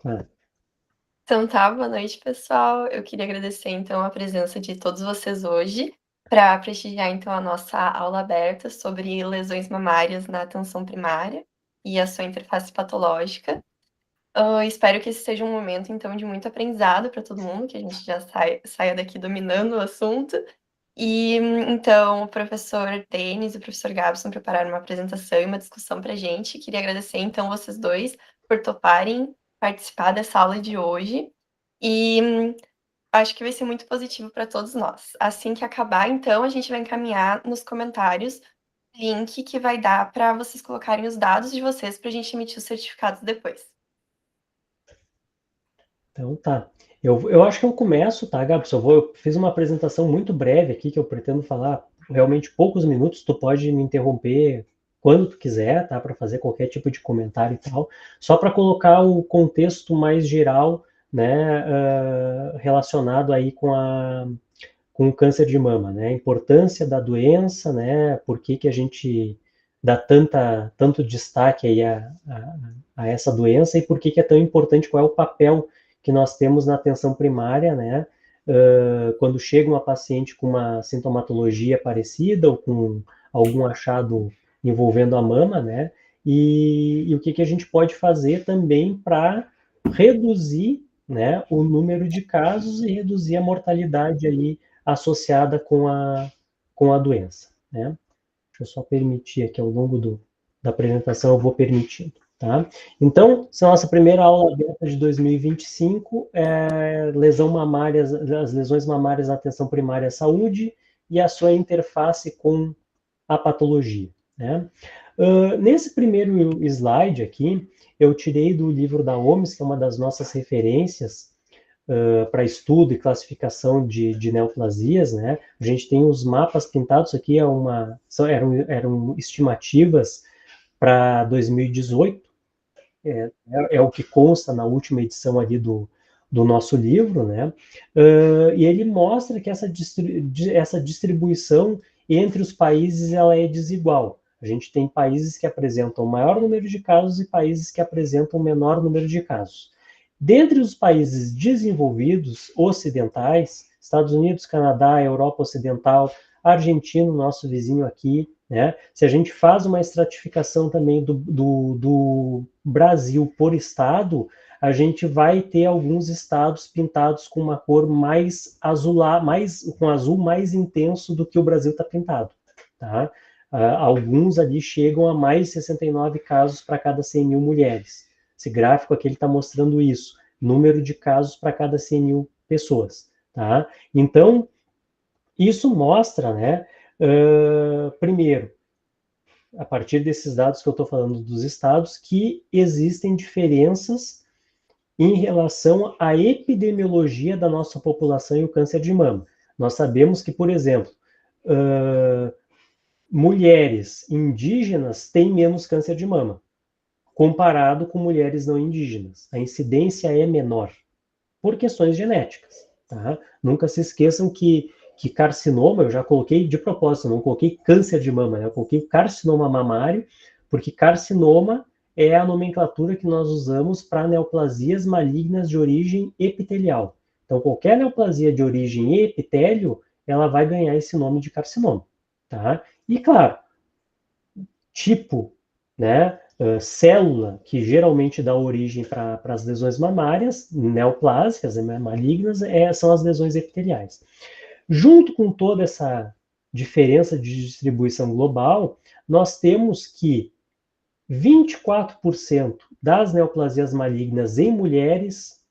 Ah, Então tá, boa noite, pessoal. Eu queria agradecer então a presença de todos vocês hoje para prestigiar então a nossa aula aberta sobre lesões mamárias na atenção primária e a sua interface patológica. Espero que esse seja um momento então de muito aprendizado para todo mundo, que a gente já saia daqui dominando o assunto. E então o professor Denis e o professor Gabson prepararam uma apresentação e uma discussão para a gente. Queria agradecer então vocês dois por toparem participar dessa aula de hoje. E acho que vai ser muito positivo para todos nós. Assim que acabar, então, a gente vai encaminhar nos comentários o link que vai dar para vocês colocarem os dados de vocês para a gente emitir os certificados depois. então tá. Eu acho que eu começo, tá, Gabs? Eu fiz uma apresentação muito breve aqui, que eu pretendo falar realmente poucos minutos. Tu pode me interromper quando tu quiser, tá? Para fazer qualquer tipo de comentário e tal. Só para colocar o contexto mais geral, né, relacionado aí com o câncer de mama, né? A importância da doença, né? Por que que a gente dá tanto destaque aí a essa doença e por que que é tão importante, qual é o papel que nós temos na atenção primária, né? Quando chega uma paciente com uma sintomatologia parecida ou com algum achado envolvendo a mama, né? E o que que a gente pode fazer também para reduzir, né, o número de casos e reduzir a mortalidade aí associada com a doença, né? Deixa eu só permitir aqui ao longo da apresentação, eu vou permitindo, tá? Então, essa é a nossa primeira aula aberta de 2025, lesão mamária, as lesões mamárias na atenção primária à saúde e a sua interface com a patologia, né? Nesse primeiro slide aqui, eu tirei do livro da OMS, que é uma das nossas referências para estudo e classificação de neoplasias, né? A gente tem os mapas pintados aqui, eram estimativas para 2018, é o que consta na última edição ali do nosso livro, né? E ele mostra que essa distribuição entre os países ela é desigual. A gente tem países que apresentam maior número de casos e países que apresentam menor número de casos. Dentre os países desenvolvidos, ocidentais, Estados Unidos, Canadá, Europa Ocidental, Argentina, nosso vizinho aqui, né? Se a gente faz uma estratificação também do Brasil por estado, a gente vai ter alguns estados pintados com uma cor mais azulada, com azul mais intenso do que o Brasil está pintado, tá? Alguns ali chegam a mais de 69 casos para cada 100 mil mulheres. Esse gráfico aqui está mostrando isso, número de casos para cada 100 mil pessoas, tá? Então, isso mostra, né, primeiro, a partir desses dados que eu estou falando dos estados, que existem diferenças em relação à epidemiologia da nossa população e o câncer de mama. Nós sabemos que, por exemplo, mulheres indígenas têm menos câncer de mama, comparado com mulheres não indígenas. A incidência é menor, por questões genéticas. Tá? Nunca se esqueçam que carcinoma, eu já coloquei de propósito, não coloquei câncer de mama, né? Eu coloquei carcinoma mamário, porque carcinoma é a nomenclatura que nós usamos para neoplasias malignas de origem epitelial. Então, qualquer neoplasia de origem epitélio, ela vai ganhar esse nome de carcinoma. Tá? E, claro, tipo, né, célula que geralmente dá origem para as lesões mamárias, neoplásicas, né, malignas, são as lesões epiteliais. Junto com toda essa diferença de distribuição global, nós temos que 24% das neoplasias malignas em mulheres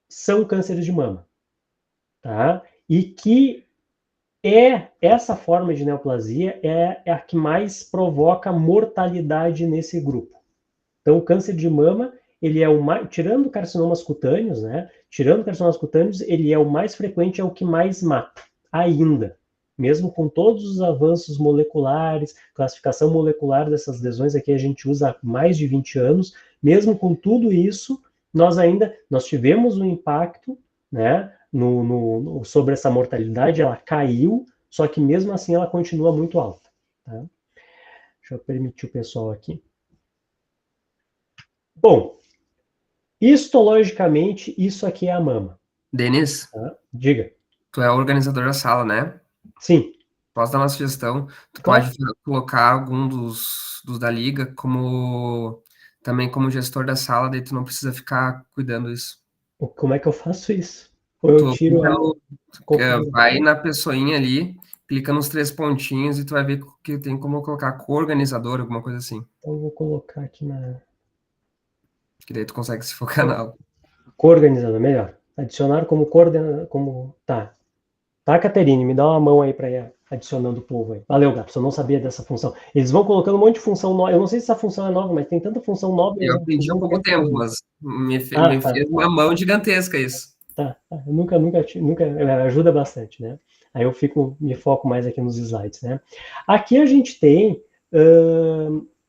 são cânceres de mama, tá? E que essa forma de neoplasia é a que mais provoca mortalidade nesse grupo. Então, o câncer de mama, ele é o mais, tirando carcinomas cutâneos, né? Tirando carcinomas cutâneos, ele é o mais frequente, é o que mais mata, ainda. Mesmo com todos os avanços moleculares, classificação molecular dessas lesões aqui a gente usa há mais de 20 anos, mesmo com tudo isso, nós tivemos um impacto, né, sobre essa mortalidade, ela caiu, só que mesmo assim ela continua muito alta. Tá? Deixa eu permitir o pessoal aqui. Bom, Histologicamente, isso aqui é a mama. Denis, Tá? Diga. tu é o organizador da sala, né? Sim. Posso dar uma sugestão? Tu Claro. pode colocar algum dos da liga também como gestor da sala, daí tu não precisa ficar cuidando disso. Como é que eu faço isso? Ou eu Tu tiro clica a vai configuração? na pessoinha ali, clica nos três pontinhos e tu vai ver que tem como colocar co-organizador, alguma coisa assim. Então, eu vou colocar aqui na Que daí tu consegue se focar na aula. coorganizador, melhor. Adicionar como coordenador, como... Tá. Tá, Caterine, me dá uma mão aí para ir adicionando o povo aí. Valeu, Gaps, eu não sabia dessa função. Eles vão colocando um monte de função nova. Eu não sei se essa função é nova, mas tem tanta função nova e Eu eles aprendi há vão pouco sempre tempo, colocando. mas me Tá. fez uma mão gigantesca isso. Tá. Eu nunca, ajuda bastante, né? Aí eu me foco mais aqui nos slides, né? Aqui a gente tem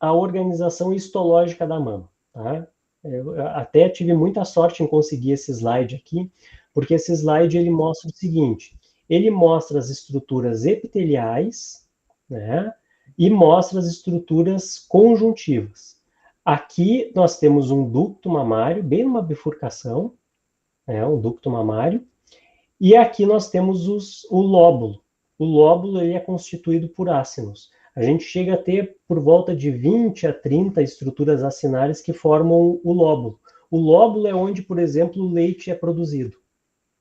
a organização histológica da mama, tá? Eu até tive muita sorte em conseguir esse slide aqui, porque esse slide ele mostra o seguinte: ele mostra as estruturas epiteliais, né? E mostra as estruturas conjuntivas. Aqui nós temos um ducto mamário, bem numa bifurcação, um ducto mamário, e aqui nós temos o lóbulo. O lóbulo ele é constituído por ácinos. A gente chega a ter por volta de 20 a 30 estruturas acinárias que formam o lóbulo. O lóbulo é onde, por exemplo, o leite é produzido.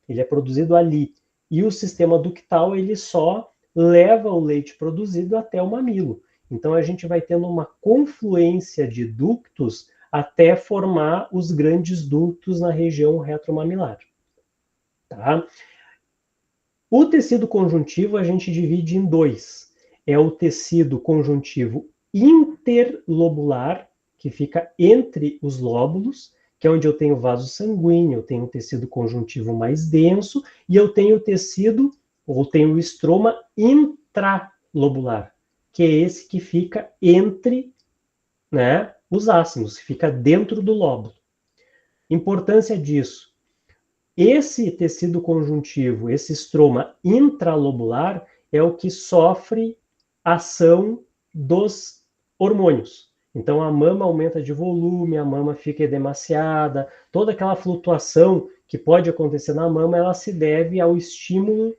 Ele é produzido ali. E o sistema ductal ele só leva o leite produzido até o mamilo. Então a gente vai tendo uma confluência de ductos até formar os grandes ductos na região retromamilar. Tá? O tecido conjuntivo a gente divide em dois. É o tecido conjuntivo interlobular, que fica entre os lóbulos, que é onde eu tenho vaso sanguíneo, eu tenho um tecido conjuntivo mais denso, e eu tenho o tecido, ou tenho o estroma intralobular, que é esse que fica entre, né, os ácimos, que fica dentro do lóbulo. Importância disso. Esse tecido conjuntivo, esse estroma intralobular, é o que sofre ação dos hormônios. Então a mama aumenta de volume, a mama fica edemaciada, toda aquela flutuação que pode acontecer na mama, ela se deve ao estímulo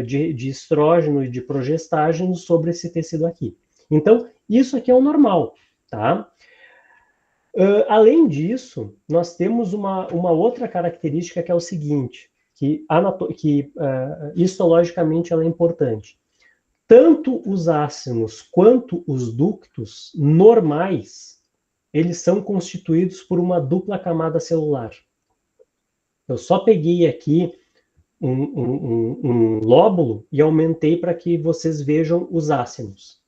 de estrógeno e de progestágeno sobre esse tecido aqui. Então, isso aqui é o normal, tá? Além disso, nós temos uma outra característica que é o seguinte, que histologicamente ela é importante. Tanto os ácinos quanto os ductos normais, eles são constituídos por uma dupla camada celular. Eu só peguei aqui um lóbulo e aumentei para que vocês vejam os ácinos.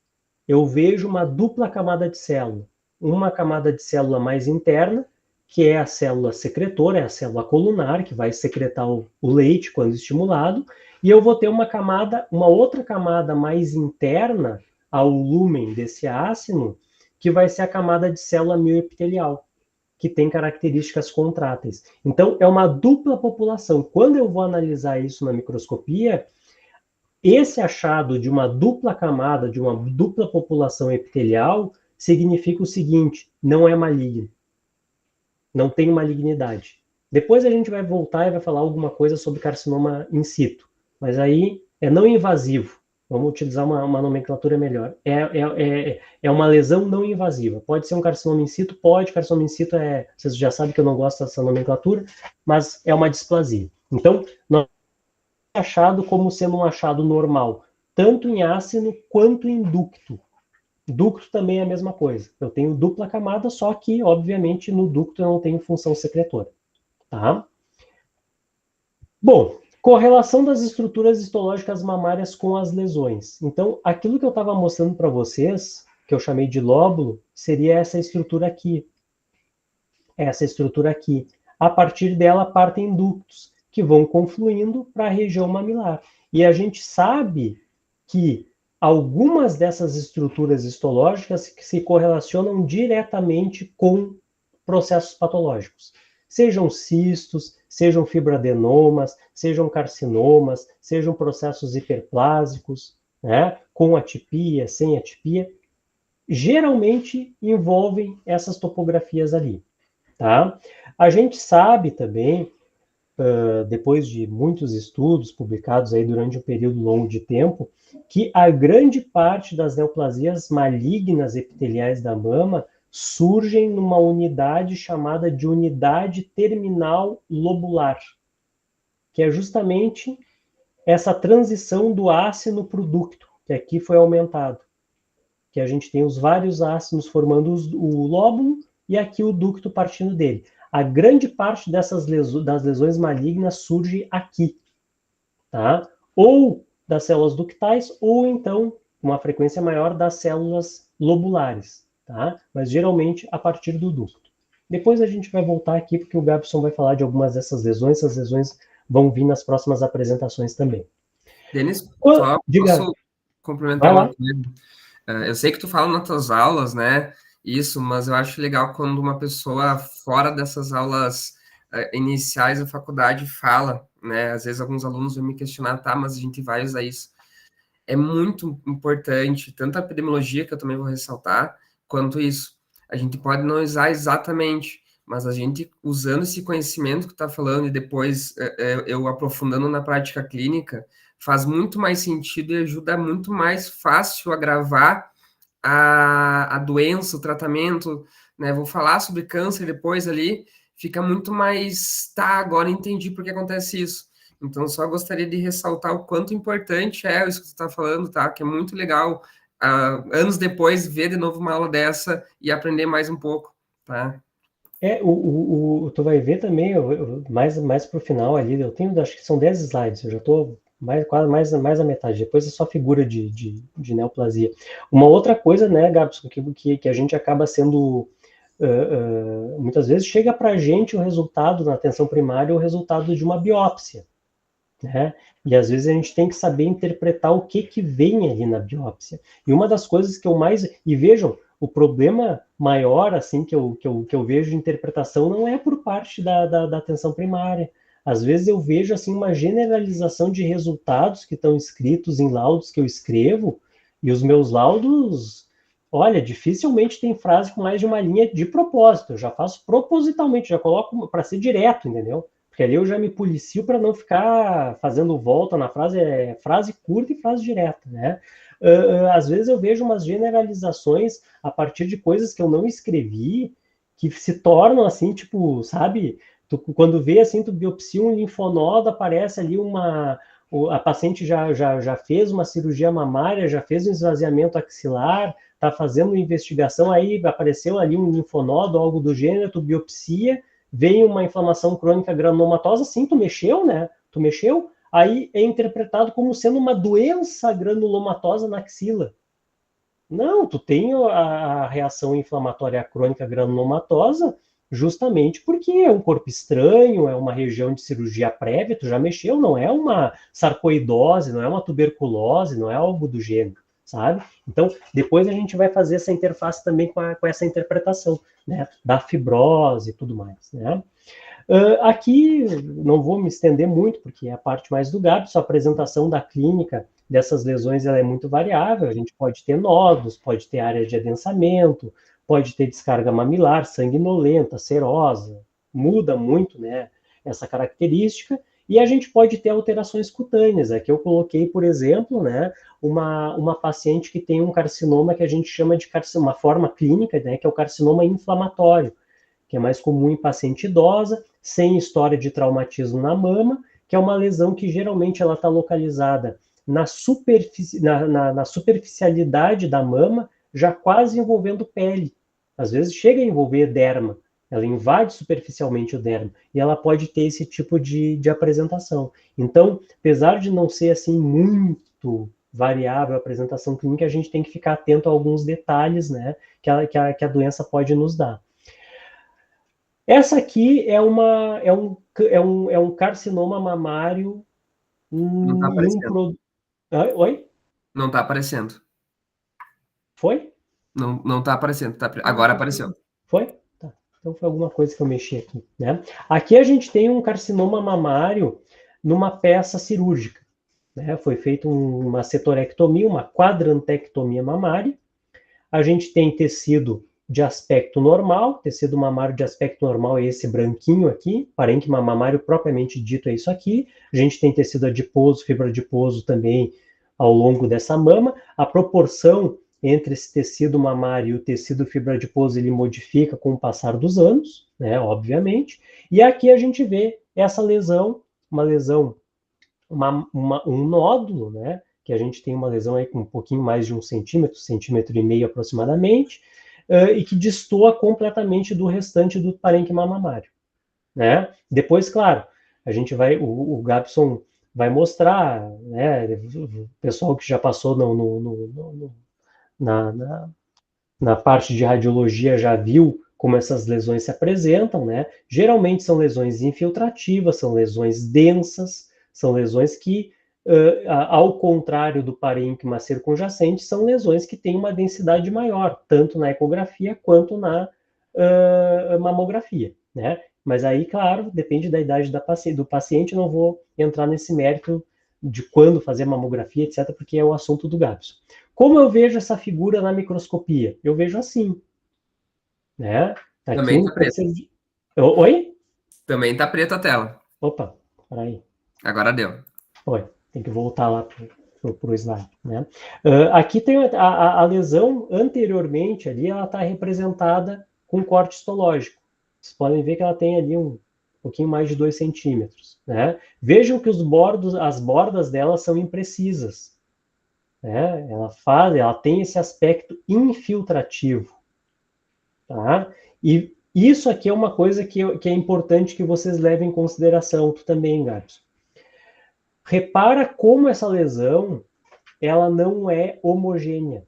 Eu vejo uma dupla camada de célula. Uma camada de célula mais interna, que é a célula secretora, é a célula colunar, que vai secretar o leite quando estimulado, e eu vou ter uma outra camada mais interna ao lúmen desse ácino, que vai ser a camada de célula mioepitelial, que tem características contráteis. Então, é uma dupla população. Quando eu vou analisar isso na microscopia, esse achado de uma dupla camada, de uma dupla população epitelial, significa o seguinte: não é maligno. Não tem malignidade. Depois a gente vai voltar e vai falar alguma coisa sobre carcinoma in situ. Mas aí é não invasivo. Vamos utilizar uma nomenclatura melhor. É uma lesão não invasiva. Pode ser um carcinoma in situ? Pode. Carcinoma in situ vocês já sabem que eu não gosto dessa nomenclatura, mas é uma displasia. Então, nós achado como sendo um achado normal, tanto em ácino quanto em ducto. Ducto também é a mesma coisa. Eu tenho dupla camada, só que, obviamente, no ducto eu não tenho função secretora. Tá? Bom, correlação das estruturas histológicas mamárias com as lesões. Então, aquilo que eu estava mostrando para vocês, que eu chamei de lóbulo, seria essa estrutura aqui. Essa estrutura aqui. A partir dela partem ductos, que vão confluindo para a região mamilar. E a gente sabe que algumas dessas estruturas histológicas se correlacionam diretamente com processos patológicos. Sejam cistos, sejam fibroadenomas, sejam carcinomas, sejam processos hiperplásicos, né, com atipia, sem atipia, geralmente envolvem essas topografias ali. tá? A gente sabe também, depois de muitos estudos publicados aí durante um período longo de tempo, que a grande parte das neoplasias malignas epiteliais da mama surgem numa unidade chamada de unidade terminal lobular, que é justamente essa transição do ácino para o ducto, que aqui foi aumentado. Que a gente tem os vários ácinos formando o lóbulo e aqui o ducto partindo dele. A grande parte das lesões malignas surge aqui, tá? Ou das células ductais, ou então, uma frequência maior, das células lobulares, tá? Mas geralmente a partir do ducto. Depois a gente vai voltar aqui, porque o Gabson vai falar de algumas dessas lesões, essas lesões vão vir nas próximas apresentações também. Denis, só Diga, posso complementar vai uma lá. coisa? Eu sei que tu fala nas tuas aulas, né? Isso, mas eu acho legal quando uma pessoa fora dessas aulas iniciais da faculdade fala, né? Às vezes alguns alunos vão me questionar, tá, mas a gente vai usar isso. É muito importante, tanto a epidemiologia, que eu também vou ressaltar, quanto isso. A gente pode não usar exatamente, mas a gente usando esse conhecimento que está falando e depois eu aprofundando na prática clínica, faz muito mais sentido e ajuda muito mais fácil a gravar a doença, o tratamento, né? Vou falar sobre câncer depois ali, fica muito mais, tá, agora entendi por que acontece isso. Então, só gostaria de ressaltar o quanto importante é isso que você está falando, tá? Que é muito legal, anos depois, ver de novo uma aula dessa e aprender mais um pouco, tá? Tu vai ver também, mais pro final ali, eu tenho, acho que são 10 slides, eu já estou quase mais a metade, depois é só figura de neoplasia. Uma outra coisa, né, Gabson, que a gente acaba sendo, muitas vezes chega para a gente o resultado na atenção primária, o resultado de uma biópsia, né? E às vezes a gente tem que saber interpretar o que vem ali na biópsia. E uma das coisas que eu mais... E vejam, o problema maior, assim, que eu vejo de interpretação não é por parte da atenção primária. Às vezes eu vejo, assim, uma generalização de resultados que estão escritos em laudos que eu escrevo, e os meus laudos, olha, dificilmente tem frase com mais de uma linha de propósito. Eu já faço propositalmente, já coloco para ser direto, entendeu? Porque ali eu já me policio para não ficar fazendo volta na frase, frase curta e frase direta, né? Às vezes eu vejo umas generalizações a partir de coisas que eu não escrevi, que se tornam assim, tipo, sabe? Quando vê assim, tu biopsia um linfonodo, aparece ali a paciente já fez uma cirurgia mamária, já fez um esvaziamento axilar, está fazendo uma investigação, aí apareceu ali um linfonodo, algo do gênero, tu biopsia, vem uma inflamação crônica granulomatosa, sim, tu mexeu, né? Tu mexeu, aí é interpretado como sendo uma doença granulomatosa na axila. Não, tu tem a reação inflamatória crônica granulomatosa justamente porque é um corpo estranho, é uma região de cirurgia prévia, tu já mexeu, não é uma sarcoidose, não é uma tuberculose, não é algo do gênero, sabe? Então, depois a gente vai fazer essa interface também com essa interpretação, né, da fibrose e tudo mais, né? Aqui, não vou me estender muito, porque é a parte mais do Gabson, a apresentação da clínica dessas lesões ela é muito variável, a gente pode ter nódulos, pode ter área de adensamento, pode ter descarga mamilar, sanguinolenta, serosa, muda muito, né, essa característica, e a gente pode ter alterações cutâneas. Aqui eu coloquei, por exemplo, né, uma paciente que tem um carcinoma que a gente chama de uma forma clínica, né, que é o carcinoma inflamatório, que é mais comum em paciente idosa, sem história de traumatismo na mama, que é uma lesão que geralmente ela está localizada na superficialidade da mama, já quase envolvendo pele. Às vezes chega a envolver derma, ela invade superficialmente o derma, e ela pode ter esse tipo de apresentação. Então, apesar de não ser assim muito variável a apresentação clínica, a gente tem que ficar atento a alguns detalhes, né, que a doença pode nos dar. Essa aqui é um carcinoma mamário Não tá aparecendo. Oi? Não tá aparecendo. Foi? Não tá aparecendo. Agora apareceu. Foi? Tá. Então foi alguma coisa que eu mexi aqui, né? Aqui a gente tem um carcinoma mamário numa peça cirúrgica, né? Foi feita uma setorectomia, uma quadrantectomia mamária. A gente tem tecido de aspecto normal, tecido mamário de aspecto normal é esse branquinho aqui, parênquima mamário propriamente dito é isso aqui. A gente tem tecido adiposo, fibra adiposo também ao longo dessa mama. A proporção entre esse tecido mamário e o tecido fibra adiposo ele modifica com o passar dos anos, né, obviamente. E aqui a gente vê essa lesão, uma lesão, um nódulo, né, que a gente tem uma lesão aí com um pouquinho mais de 1 centímetro e meio aproximadamente, e que destoa completamente do restante do parênquima mamário, né? Depois, claro, a gente vai, o Gabson vai mostrar, né, o pessoal que já passou na parte de radiologia já viu como essas lesões se apresentam, né? Geralmente são lesões infiltrativas, são lesões densas, são lesões que, ao contrário do parênquima circunjacente, são lesões que têm uma densidade maior, tanto na ecografia quanto na mamografia, né? Mas aí, claro, depende da idade do paciente, não vou entrar nesse mérito de quando fazer mamografia, etc., porque é o assunto do Gabson. Como eu vejo essa figura na microscopia? Eu vejo assim, né? Aqui Também tá preto. Oi? Também tá preta a tela. Opa, peraí. Agora deu. Oi, tem que voltar lá pro slide, né? Aqui tem a lesão anteriormente ali, ela está representada com corte histológico. Vocês podem ver que ela tem ali um pouquinho mais de 2 centímetros, né? Vejam que as bordas dela são imprecisas, né? Ela tem esse aspecto infiltrativo, tá? E isso aqui é uma coisa que é importante que vocês levem em consideração, tu também, Gabs. Repara como essa lesão, ela não é homogênea.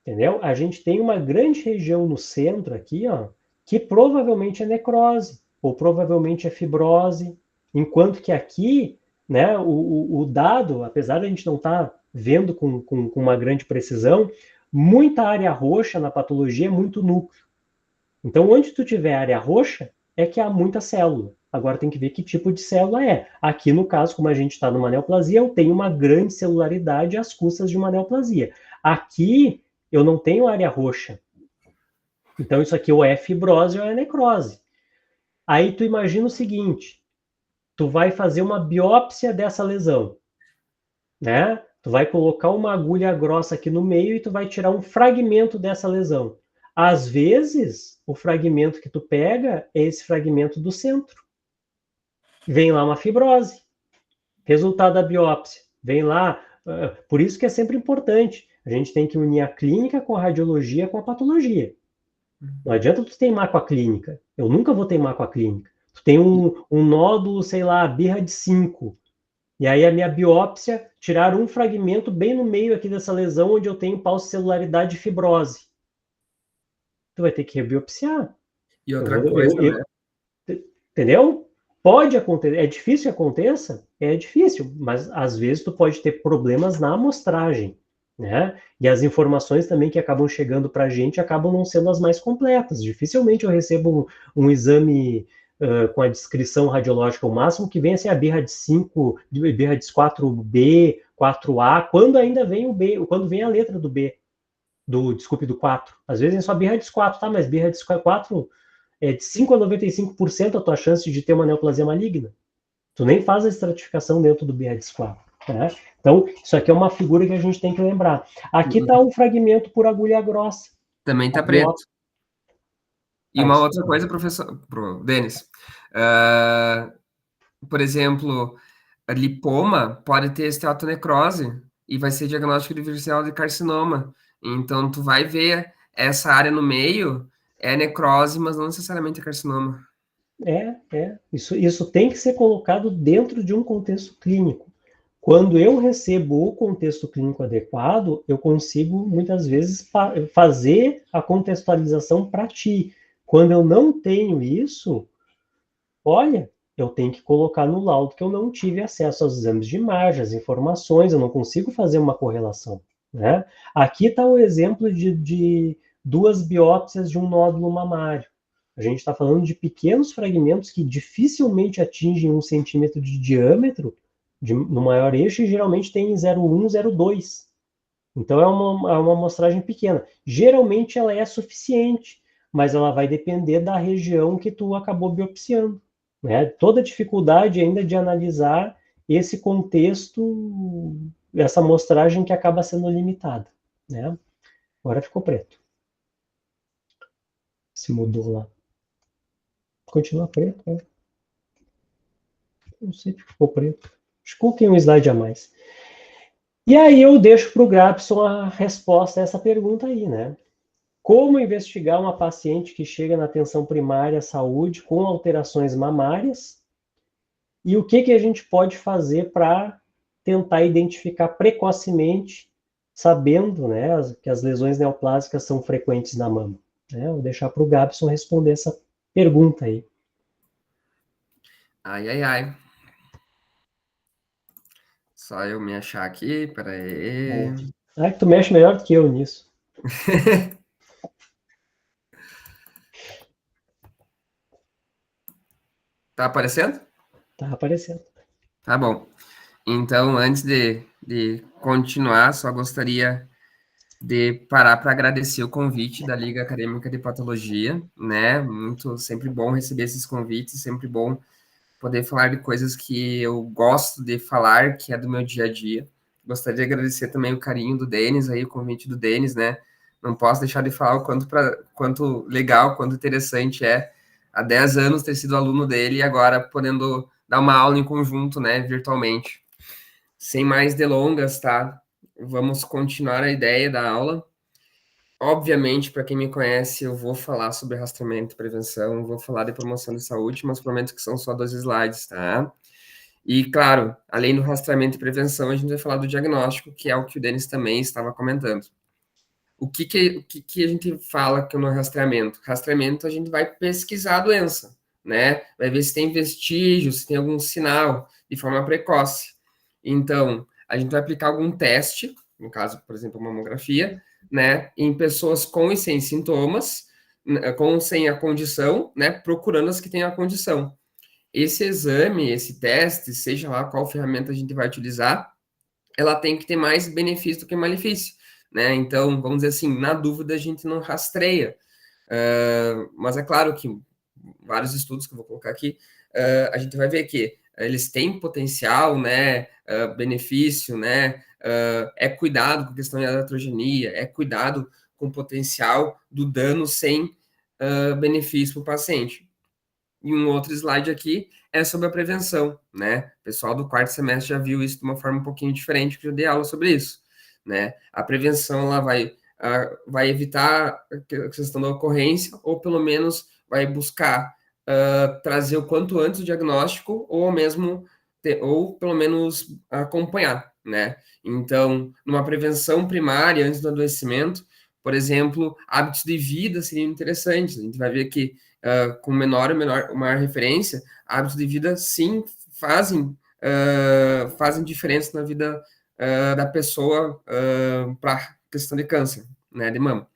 Entendeu? A gente tem uma grande região no centro aqui, ó, que provavelmente é necrose, ou provavelmente é fibrose, enquanto que aqui, né, o dado, apesar de a gente não estar vendo com uma grande precisão, muita área roxa na patologia é muito núcleo. Então, onde tu tiver área roxa, é que há muita célula. Agora tem que ver que tipo de célula é. Aqui, no caso, como a gente está numa neoplasia, eu tenho uma grande celularidade às custas de uma neoplasia. Aqui, eu não tenho área roxa. Então, isso aqui ou é fibrose ou é necrose. Aí tu imagina o seguinte, tu vai fazer uma biópsia dessa lesão, né? Tu vai colocar uma agulha grossa aqui no meio e tu vai tirar um fragmento dessa lesão. Às vezes, o fragmento que tu pega é esse fragmento do centro. Vem lá uma fibrose. Resultado da biópsia. Vem lá. Por isso que é sempre importante. A gente tem que unir a clínica com a radiologia com a patologia. Não adianta tu teimar com a clínica. Eu nunca vou teimar com a clínica. Tu tem um nódulo, sei lá, birra de 5. E aí a minha biópsia, tirar um fragmento bem no meio aqui dessa lesão, onde eu tenho paucicelaridade e fibrose. Tu vai ter que rebiopsiar. E outra coisa, né? Entendeu? Pode acontecer. É difícil que aconteça? É difícil, mas às vezes tu pode ter problemas na amostragem, né? E as informações também que acabam chegando para a gente acabam não sendo as mais completas. Dificilmente eu recebo um exame com a descrição radiológica, o máximo que vem assim, a birra de 5, birra de 4B, 4A, quando ainda vem o B, quando vem a letra do B, desculpe, do 4. Às vezes é só birra de 4, tá? Mas birra de 4 é de 5 a 95% a tua chance de ter uma neoplasia maligna. Tu nem faz a estratificação dentro do BRDIS4. Né? Então, isso aqui é uma figura que a gente tem que lembrar. Aqui está um fragmento por agulha grossa. Também está preto. E uma outra coisa, professor, Denis, por exemplo, a lipoma pode ter esteatonecrose e vai ser diagnóstico diferencial de carcinoma. Então, tu vai ver essa área no meio, é necrose, mas não necessariamente é carcinoma. Isso tem que ser colocado dentro de um contexto clínico. Quando eu recebo o contexto clínico adequado, eu consigo, muitas vezes, fazer a contextualização para ti. Quando eu não tenho isso, olha, eu tenho que colocar no laudo que eu não tive acesso aos exames de imagem, às informações, eu não consigo fazer uma correlação. Né? Aqui está o exemplo de 2 biópsias de um nódulo mamário. A gente está falando de pequenos fragmentos que dificilmente atingem 1 centímetro de diâmetro no maior eixo e geralmente tem 0,1, 0,2. Então é uma amostragem pequena. Geralmente ela é suficiente, mas ela vai depender da região que tu acabou biopsiando, né? Toda a dificuldade ainda de analisar esse contexto, essa amostragem que acaba sendo limitada, né? Agora ficou preto. Se mudou lá. Continua preto, né? Não sei se ficou preto. Acho que coloquei um slide a mais. E aí eu deixo para o Grabson a resposta a essa pergunta aí, né? Como investigar uma paciente que chega na atenção primária à saúde com alterações mamárias e o que a gente pode fazer para tentar identificar precocemente, sabendo, né, que as lesões neoplásicas são frequentes na mama. Né? Vou deixar para o Gabson responder essa pergunta aí. Ai, ai, ai. Só eu me achar aqui, peraí. Ah, tu mexe melhor do que eu nisso. Tá aparecendo? Tá aparecendo. Tá bom. Então, antes de continuar, só gostaria de parar para agradecer o convite da Liga Acadêmica de Patologia, né? Muito, sempre bom receber esses convites, sempre bom poder falar de coisas que eu gosto de falar, que é do meu dia a dia. Gostaria de agradecer também o carinho do Denis, aí, o convite do Denis, né? Não posso deixar de falar o quanto legal, quanto interessante é há 10 anos ter sido aluno dele e agora podendo dar uma aula em conjunto, né, virtualmente. Sem mais delongas, tá? Vamos continuar a ideia da aula. Obviamente, para quem me conhece, eu vou falar sobre rastreamento e prevenção, vou falar de promoção de saúde, mas prometo que são só 2 slides, tá? E, claro, além do rastreamento e prevenção, a gente vai falar do diagnóstico, que é o que o Denis também estava comentando. O que a gente fala que no rastreamento? Rastreamento, a gente vai pesquisar a doença, né? Vai ver se tem vestígio, se tem algum sinal, de forma precoce. Então, a gente vai aplicar algum teste, no caso, por exemplo, a mamografia, né? Em pessoas com e sem sintomas, com sem a condição, né? Procurando as que têm a condição. Esse exame, esse teste, seja lá qual ferramenta a gente vai utilizar, ela tem que ter mais benefício do que malefício, né? Então, vamos dizer assim, na dúvida a gente não rastreia. Mas é claro que vários estudos que eu vou colocar aqui, a gente vai ver que eles têm potencial, né? Benefício, né? É cuidado com a questão da iatrogenia, é cuidado com o potencial do dano sem benefício para o paciente. E um outro slide aqui é sobre a prevenção, né? O pessoal do quarto semestre já viu isso de uma forma um pouquinho diferente, que eu dei aula sobre isso, né? A prevenção, ela vai evitar a questão da ocorrência, ou pelo menos vai buscar trazer o quanto antes o diagnóstico, ou mesmo, ou pelo menos acompanhar, né? Então, numa prevenção primária, antes do adoecimento, por exemplo, hábitos de vida seriam interessantes. A gente vai ver que com maior referência, hábitos de vida sim fazem diferença na vida da pessoa para a questão de câncer, né, de mama.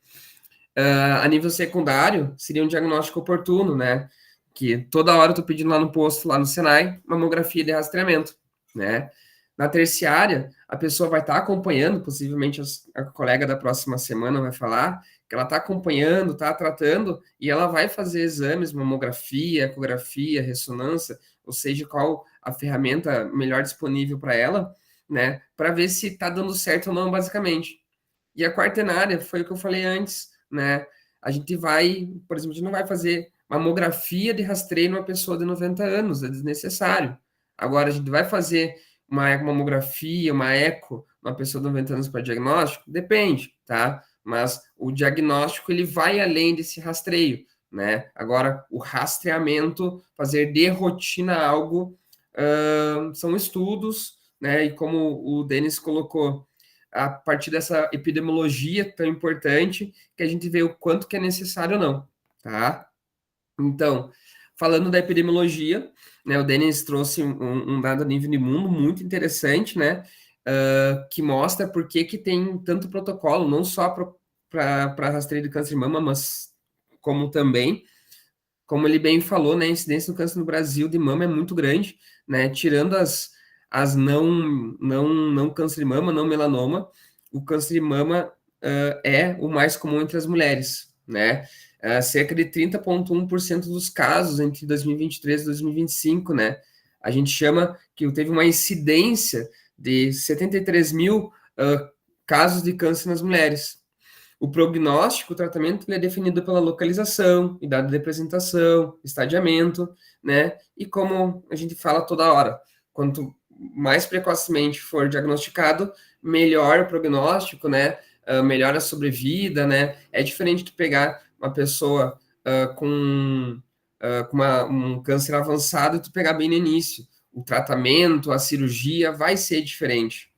A nível secundário, seria um diagnóstico oportuno, né, que toda hora eu tô pedindo lá no posto, lá no Senai, mamografia de rastreamento, né. Na terciária, a pessoa vai estar acompanhando, possivelmente a colega da próxima semana vai falar, que ela está acompanhando, está tratando, e ela vai fazer exames, mamografia, ecografia, ressonância, ou seja, qual a ferramenta melhor disponível para ela, né, para ver se está dando certo ou não, basicamente. E a quaternária foi o que eu falei antes, né, a gente vai, por exemplo, a gente não vai fazer mamografia de rastreio numa pessoa de 90 anos, é desnecessário. Agora, a gente vai fazer uma mamografia, uma eco, uma pessoa de 90 anos para diagnóstico? Depende, tá? Mas o diagnóstico, ele vai além desse rastreio, né? Agora, o rastreamento, fazer de rotina algo, são estudos, né? E como o Denis colocou, a partir dessa epidemiologia tão importante, que a gente vê o quanto que é necessário ou não, tá? Então, falando da epidemiologia, né, o Denis trouxe um dado a nível de mundo muito interessante, né, que mostra por que tem tanto protocolo, não só para rastreio de câncer de mama, mas como também, como ele bem falou, né, a incidência do câncer no Brasil de mama é muito grande, né, tirando as não câncer de mama, não melanoma, o câncer de mama é o mais comum entre as mulheres, né? Cerca de 30,1% dos casos entre 2023 e 2025, né? A gente chama que teve uma incidência de 73 mil casos de câncer nas mulheres. O prognóstico, o tratamento, ele é definido pela localização, idade de apresentação, estadiamento, né? E como a gente fala toda hora, quanto mais precocemente for diagnosticado, melhor o prognóstico, né? Melhor a sobrevida, né? É diferente de pegar uma pessoa com um câncer avançado e tu pegar bem no início. O tratamento, a cirurgia vai ser diferente.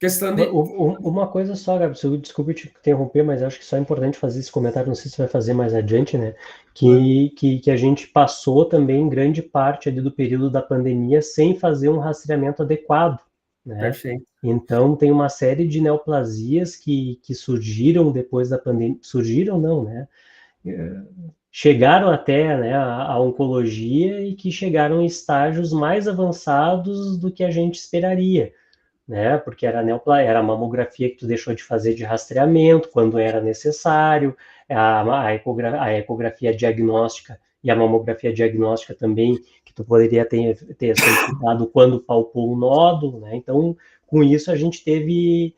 Questão de... Uma coisa só, Gabi, desculpa te interromper, mas acho que só é importante fazer esse comentário, não sei se vai fazer mais adiante, né? Que a gente passou também grande parte ali do período da pandemia sem fazer um rastreamento adequado, né? Perfeito. Então, tem uma série de neoplasias que surgiram depois da pandemia. Surgiram, não, né? Chegaram até, né, a oncologia e que chegaram em estágios mais avançados do que a gente esperaria, né? Porque era a mamografia que tu deixou de fazer de rastreamento quando era necessário, a ecografia diagnóstica e a mamografia diagnóstica também, que tu poderia ter solicitado quando palpou um nódulo, né? Então, com isso a gente teve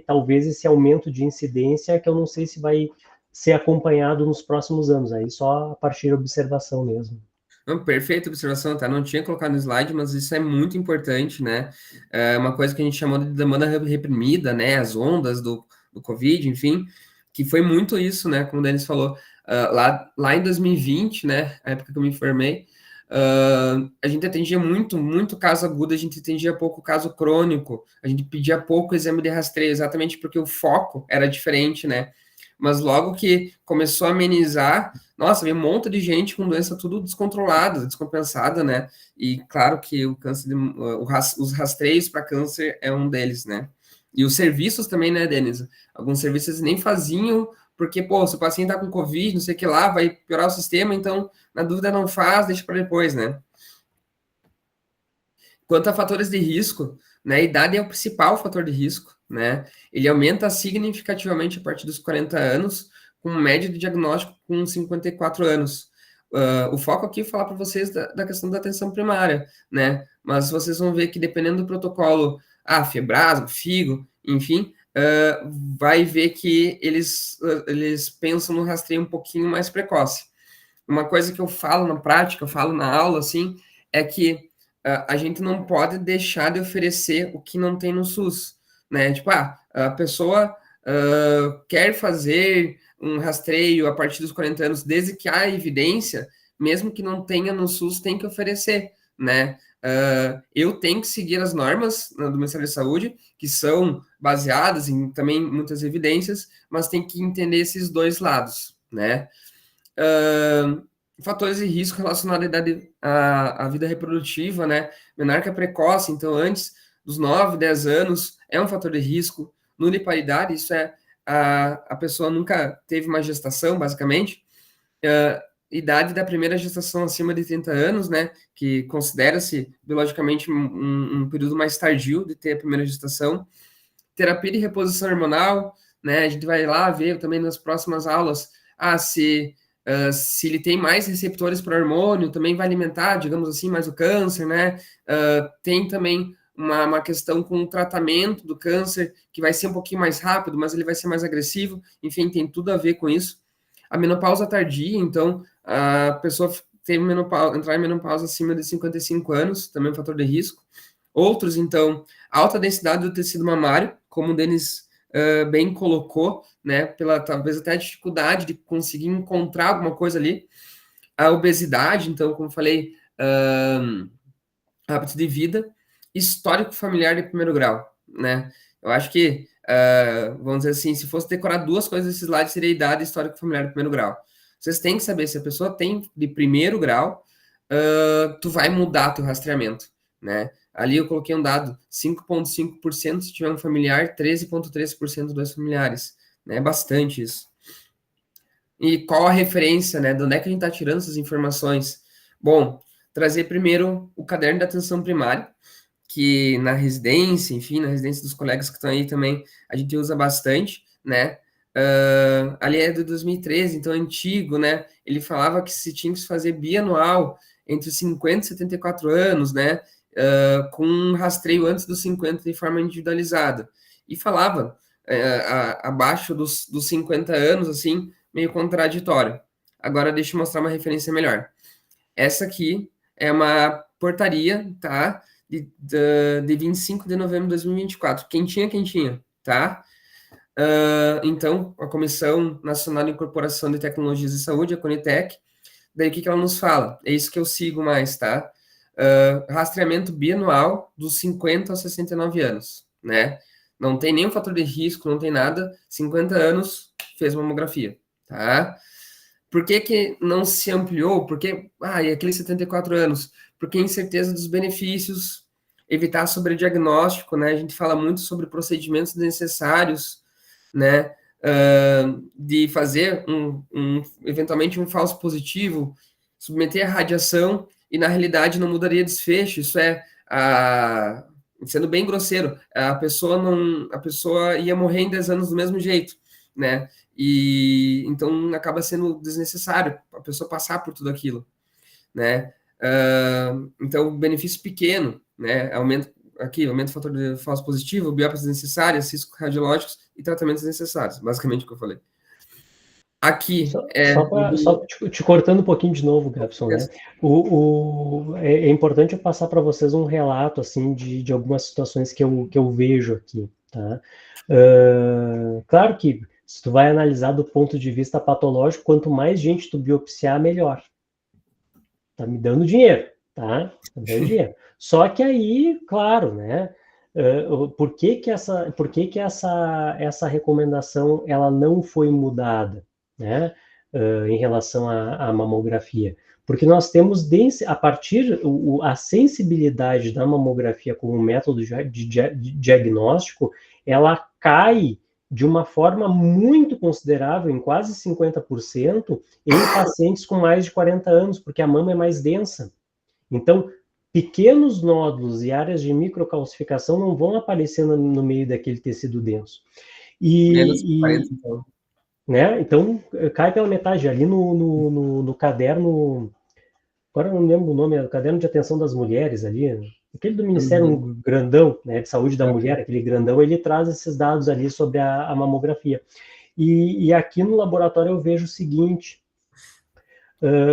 talvez esse aumento de incidência que eu não sei se vai ser acompanhado nos próximos anos, aí só a partir da observação mesmo. Não, perfeita observação, tá? Não tinha colocado no slide, mas isso é muito importante, né? É uma coisa que a gente chamou de demanda reprimida, né? As ondas do Covid, enfim, que foi muito isso, né? Como o Denis falou, lá em 2020, né? A época que eu me formei, a gente atendia muito caso agudo, a gente atendia pouco caso crônico, a gente pedia pouco exame de rastreio, exatamente porque o foco era diferente, né? Mas logo que começou a amenizar, nossa, veio um monte de gente com doença tudo descontrolada, descompensada, né? E claro que o câncer, os rastreios para câncer é um deles, né? E os serviços também, né, Denis? Alguns serviços nem faziam, porque, pô, se o paciente tá com Covid, não sei o que lá, vai piorar o sistema, então, na dúvida, não faz, deixa para depois, né? Quanto a fatores de risco, né, a idade é o principal fator de risco, né? Ele aumenta significativamente a partir dos 40 anos, com média de diagnóstico com 54 anos. O foco aqui é falar para vocês da questão da atenção primária, né? Mas vocês vão ver que dependendo do protocolo, Febrasgo, Figo, enfim, vai ver que eles pensam no rastreio um pouquinho mais precoce. Uma coisa que eu falo na prática, eu falo na aula, assim, é que a gente não pode deixar de oferecer o que não tem no SUS, né? Tipo, a pessoa quer fazer um rastreio a partir dos 40 anos, desde que há evidência, mesmo que não tenha no SUS, tem que oferecer, né? Eu tenho que seguir as normas do Ministério da Saúde, que são baseadas em também muitas evidências, mas tem que entender esses dois lados, né? Fatores de risco relacionados à vida reprodutiva, né? Menarca precoce, então antes dos 9, 10 anos, é um fator de risco. Nulliparidade, isso é a pessoa nunca teve uma gestação, basicamente. Idade da primeira gestação acima de 30 anos, né? Que considera-se biologicamente um período mais tardio de ter a primeira gestação. Terapia de reposição hormonal, né? A gente vai lá ver também nas próximas aulas, se ele tem mais receptores para hormônio, também vai alimentar, digamos assim, mais o câncer, né? Tem também uma questão com o tratamento do câncer, que vai ser um pouquinho mais rápido, mas ele vai ser mais agressivo. Enfim, tem tudo a ver com isso. A menopausa tardia, então, a pessoa entrar em menopausa acima de 55 anos, também é um fator de risco. Outros, então, alta densidade do tecido mamário, como o Denis bem colocou, né, pela talvez até a dificuldade de conseguir encontrar alguma coisa ali. A obesidade, então, como falei, hábito de vida, histórico familiar de primeiro grau, né? Eu acho que, vamos dizer assim, se fosse decorar duas coisas desses lados, seria idade e histórico familiar de primeiro grau. Vocês têm que saber se a pessoa tem de primeiro grau, tu vai mudar teu rastreamento, né? Ali eu coloquei um dado, 5,5% se tiver um familiar, 13,3% dos familiares, né? É bastante isso. E qual a referência, né? De onde é que a gente está tirando essas informações? Bom, trazer primeiro o caderno da atenção primária, que na residência, enfim, na residência dos colegas que estão aí também, a gente usa bastante, né? Ali é de 2013, então é antigo, né? Ele falava que se tinha que se fazer bianual entre 50 e 74 anos, né? Com um rastreio antes dos 50 de forma individualizada. E falava abaixo dos 50 anos, assim, meio contraditório. Agora deixa eu mostrar uma referência melhor. Essa aqui é uma portaria, tá? De 25 de novembro de 2024. Quentinha, quentinha, tá? Então, a Comissão Nacional de Incorporação de Tecnologias de Saúde, a Conitec, daí o que ela nos fala? É isso que eu sigo mais, tá? Rastreamento bianual dos 50 aos 69 anos, né? Não tem nenhum fator de risco, não tem nada. 50 anos, fez mamografia, tá? Por que que não se ampliou? Porque, e aqueles 74 anos? Porque incerteza dos benefícios, evitar sobrediagnóstico, né? A gente fala muito sobre procedimentos necessários, né? De fazer eventualmente um falso positivo, submeter a radiação e na realidade não mudaria desfecho. Isso sendo bem grosseiro, a pessoa ia morrer em 10 anos do mesmo jeito, né? E então acaba sendo desnecessário a pessoa passar por tudo aquilo, né? Então, benefício pequeno, né? Aumenta o fator de falso positivo, biópsias necessárias, riscos radiológicos e tratamentos necessários, basicamente o que eu falei. Aqui Só te cortando um pouquinho de novo, Gabson, né? É importante eu passar para vocês um relato assim de algumas situações que eu vejo aqui, tá? Claro que se tu vai analisar do ponto de vista patológico, quanto mais gente tu biopsiar, melhor. Tá me dando dinheiro, tá? Tá me dando dinheiro. Só que aí, claro, né? Por que essa recomendação ela não foi mudada, né? Em relação à mamografia? Porque nós temos, a partir, a sensibilidade da mamografia como método de diagnóstico, ela cai de uma forma muito considerável, em quase 50%, em pacientes com mais de 40 anos, porque a mama é mais densa. Então, pequenos nódulos e áreas de microcalcificação não vão aparecer no meio daquele tecido denso. Menos que 40, então. Né? Então, cai pela metade. Ali no caderno, agora eu não lembro o nome, é o caderno de atenção das mulheres ali, aquele do Ministério grandão, né, de Saúde da Mulher, aquele grandão, ele traz esses dados ali sobre a mamografia. E aqui no laboratório eu vejo o seguinte,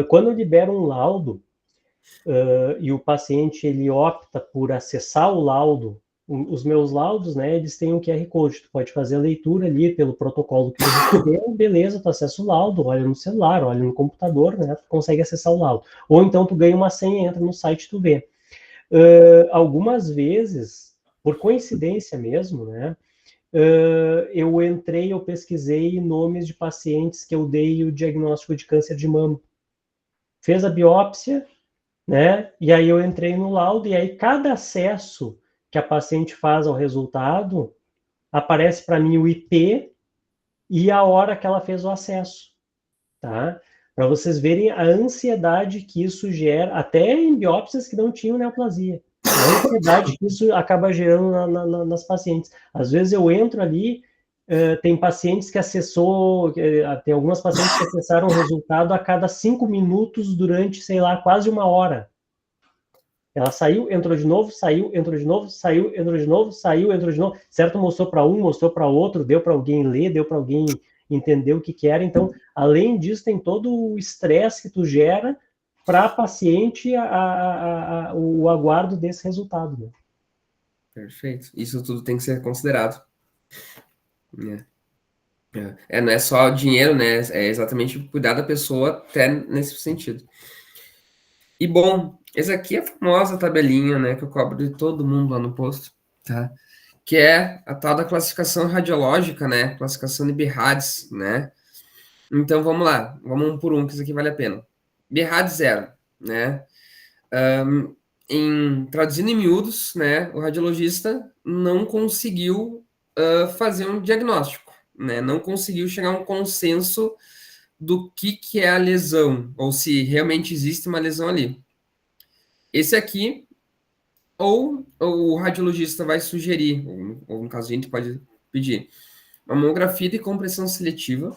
quando eu libero um laudo, e o paciente ele opta por acessar o laudo, os meus laudos, né, eles têm um QR Code, tu pode fazer a leitura ali pelo protocolo que tu recebeu, beleza, tu acessa o laudo, olha no celular, olha no computador, né, tu consegue acessar o laudo. Ou então tu ganha uma senha, entra no site e tu vê. Algumas vezes, por coincidência mesmo, né, eu pesquisei nomes de pacientes que eu dei o diagnóstico de câncer de mama. Fez a biópsia, né? E aí eu entrei no laudo, e aí cada acesso que a paciente faz ao resultado, aparece para mim o IP e a hora que ela fez o acesso, tá? Para vocês verem a ansiedade que isso gera, até em biópsias que não tinham neoplasia. A ansiedade que isso acaba gerando nas pacientes. Às vezes eu entro ali, tem pacientes que tem algumas pacientes que acessaram o resultado a cada 5 minutos durante, sei lá, quase uma hora. Ela saiu, entrou de novo, saiu, entrou de novo, saiu, entrou de novo, saiu, entrou de novo. Certo, mostrou para um, mostrou para outro, deu para alguém ler, deu para alguém entender o que era. Então, além disso, tem todo o estresse que tu gera para a paciente o aguardo desse resultado. Né? Perfeito. Isso tudo tem que ser considerado. Não é só dinheiro, né? É exatamente cuidar da pessoa até nesse sentido. E bom, essa aqui é a famosa tabelinha, né, que eu cobro de todo mundo lá no posto, tá? Que é a tal da classificação radiológica, né? Classificação de BIRADS, né? Então vamos lá, vamos um por um, que isso aqui vale a pena. BIRADS 0, né? Traduzindo em miúdos, né? O radiologista não conseguiu fazer um diagnóstico, né? Não conseguiu chegar a um consenso do que é a lesão, ou se realmente existe uma lesão ali. Esse aqui ou o radiologista vai sugerir, ou no caso a gente pode pedir, uma mamografia de compressão seletiva,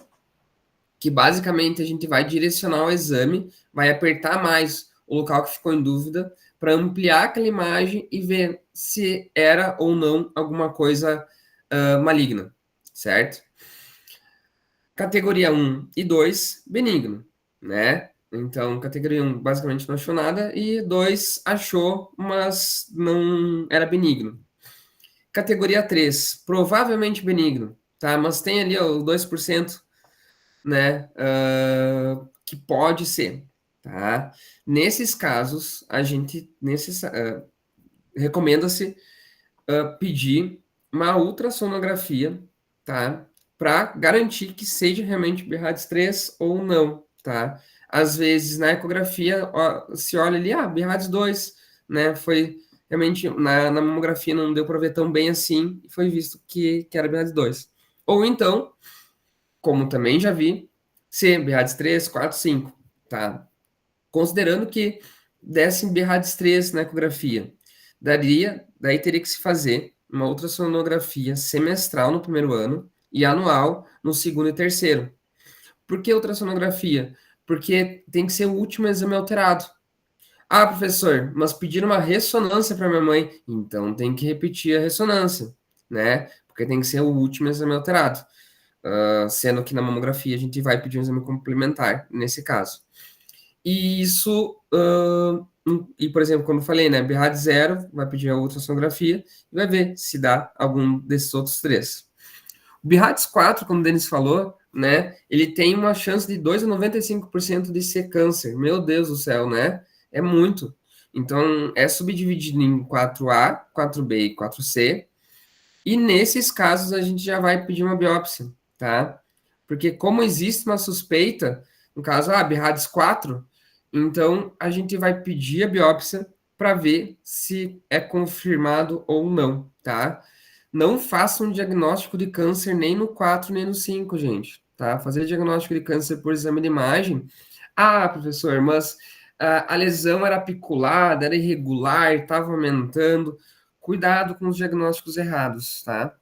que basicamente a gente vai direcionar o exame, vai apertar mais o local que ficou em dúvida, para ampliar aquela imagem e ver se era ou não alguma coisa maligna, certo? Categoria 1 e 2, benigno, né? Então, categoria 1 basicamente não achou nada, e 2 achou, mas não era benigno. Categoria 3, provavelmente benigno, tá? Mas tem ali ó, o 2%, né? Que pode ser, tá? Nesses casos, a gente recomenda-se pedir uma ultrassonografia, tá? Para garantir que seja realmente BRADS 3 ou não, tá? Às vezes, na ecografia, ó, se olha ali, BRADS 2, né? Foi realmente, na mamografia não deu para ver tão bem assim, e foi visto que era BRADS 2. Ou então, como também já vi, ser BRADS 3, 4, 5, tá? Considerando que desse BRADS 3 na ecografia, daí teria que se fazer uma ultrassonografia semestral no primeiro ano e anual no segundo e terceiro. Por que ultrassonografia? Porque tem que ser o último exame alterado. Ah, professor, mas pediram uma ressonância para minha mãe, então tem que repetir a ressonância, né? Porque tem que ser o último exame alterado. Sendo que na mamografia a gente vai pedir um exame complementar, nesse caso. E isso, por exemplo, como eu falei, né, BRAD 0, vai pedir a ultrassonografia e vai ver se dá algum desses outros três. O BRADS 4, como o Denis falou, né, ele tem uma chance de 2 a 95% de ser câncer. Meu Deus do céu, né? É muito. Então, é subdividido em 4A, 4B e 4C. E nesses casos, a gente já vai pedir uma biópsia, tá? Porque como existe uma suspeita, no caso, BRADS 4, então a gente vai pedir a biópsia para ver se é confirmado ou não, tá? Não faça um diagnóstico de câncer nem no 4 nem no 5, gente, tá? Fazer diagnóstico de câncer por exame de imagem. Professor, mas a lesão era apiculada, era irregular, estava aumentando. Cuidado com os diagnósticos errados, tá?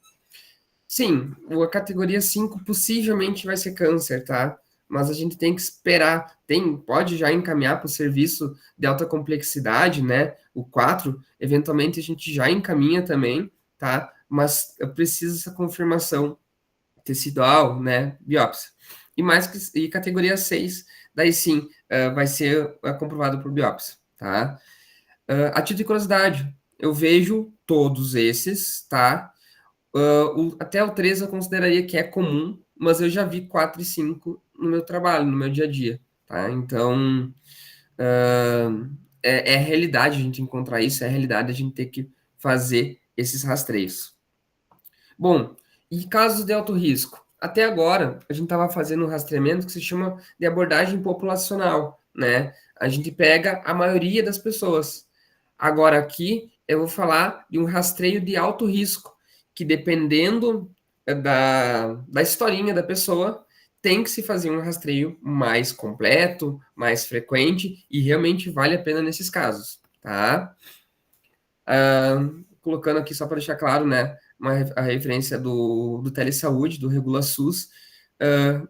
Sim, a categoria 5 possivelmente vai ser câncer, tá? Mas a gente tem que esperar, pode já encaminhar para o serviço de alta complexidade, né? O 4, eventualmente a gente já encaminha também, tá? Mas eu preciso dessa confirmação tecidual, né? Biópsia. E categoria 6, daí sim, vai ser comprovado por biópsia, tá? A título de curiosidade, eu vejo todos esses, tá? Até o 3 eu consideraria que é comum, mas eu já vi 4 e 5 no meu trabalho, no meu dia a dia, tá? Então, é realidade a gente encontrar isso, é realidade a gente ter que fazer esses rastreios. Bom, e casos de alto risco? Até agora, a gente estava fazendo um rastreamento que se chama de abordagem populacional, né? A gente pega a maioria das pessoas. Agora aqui, eu vou falar de um rastreio de alto risco, que dependendo da historinha da pessoa, tem que se fazer um rastreio mais completo, mais frequente, e realmente vale a pena nesses casos, tá? Colocando aqui só para deixar claro, né, a referência do Telesaúde, do Regula SUS,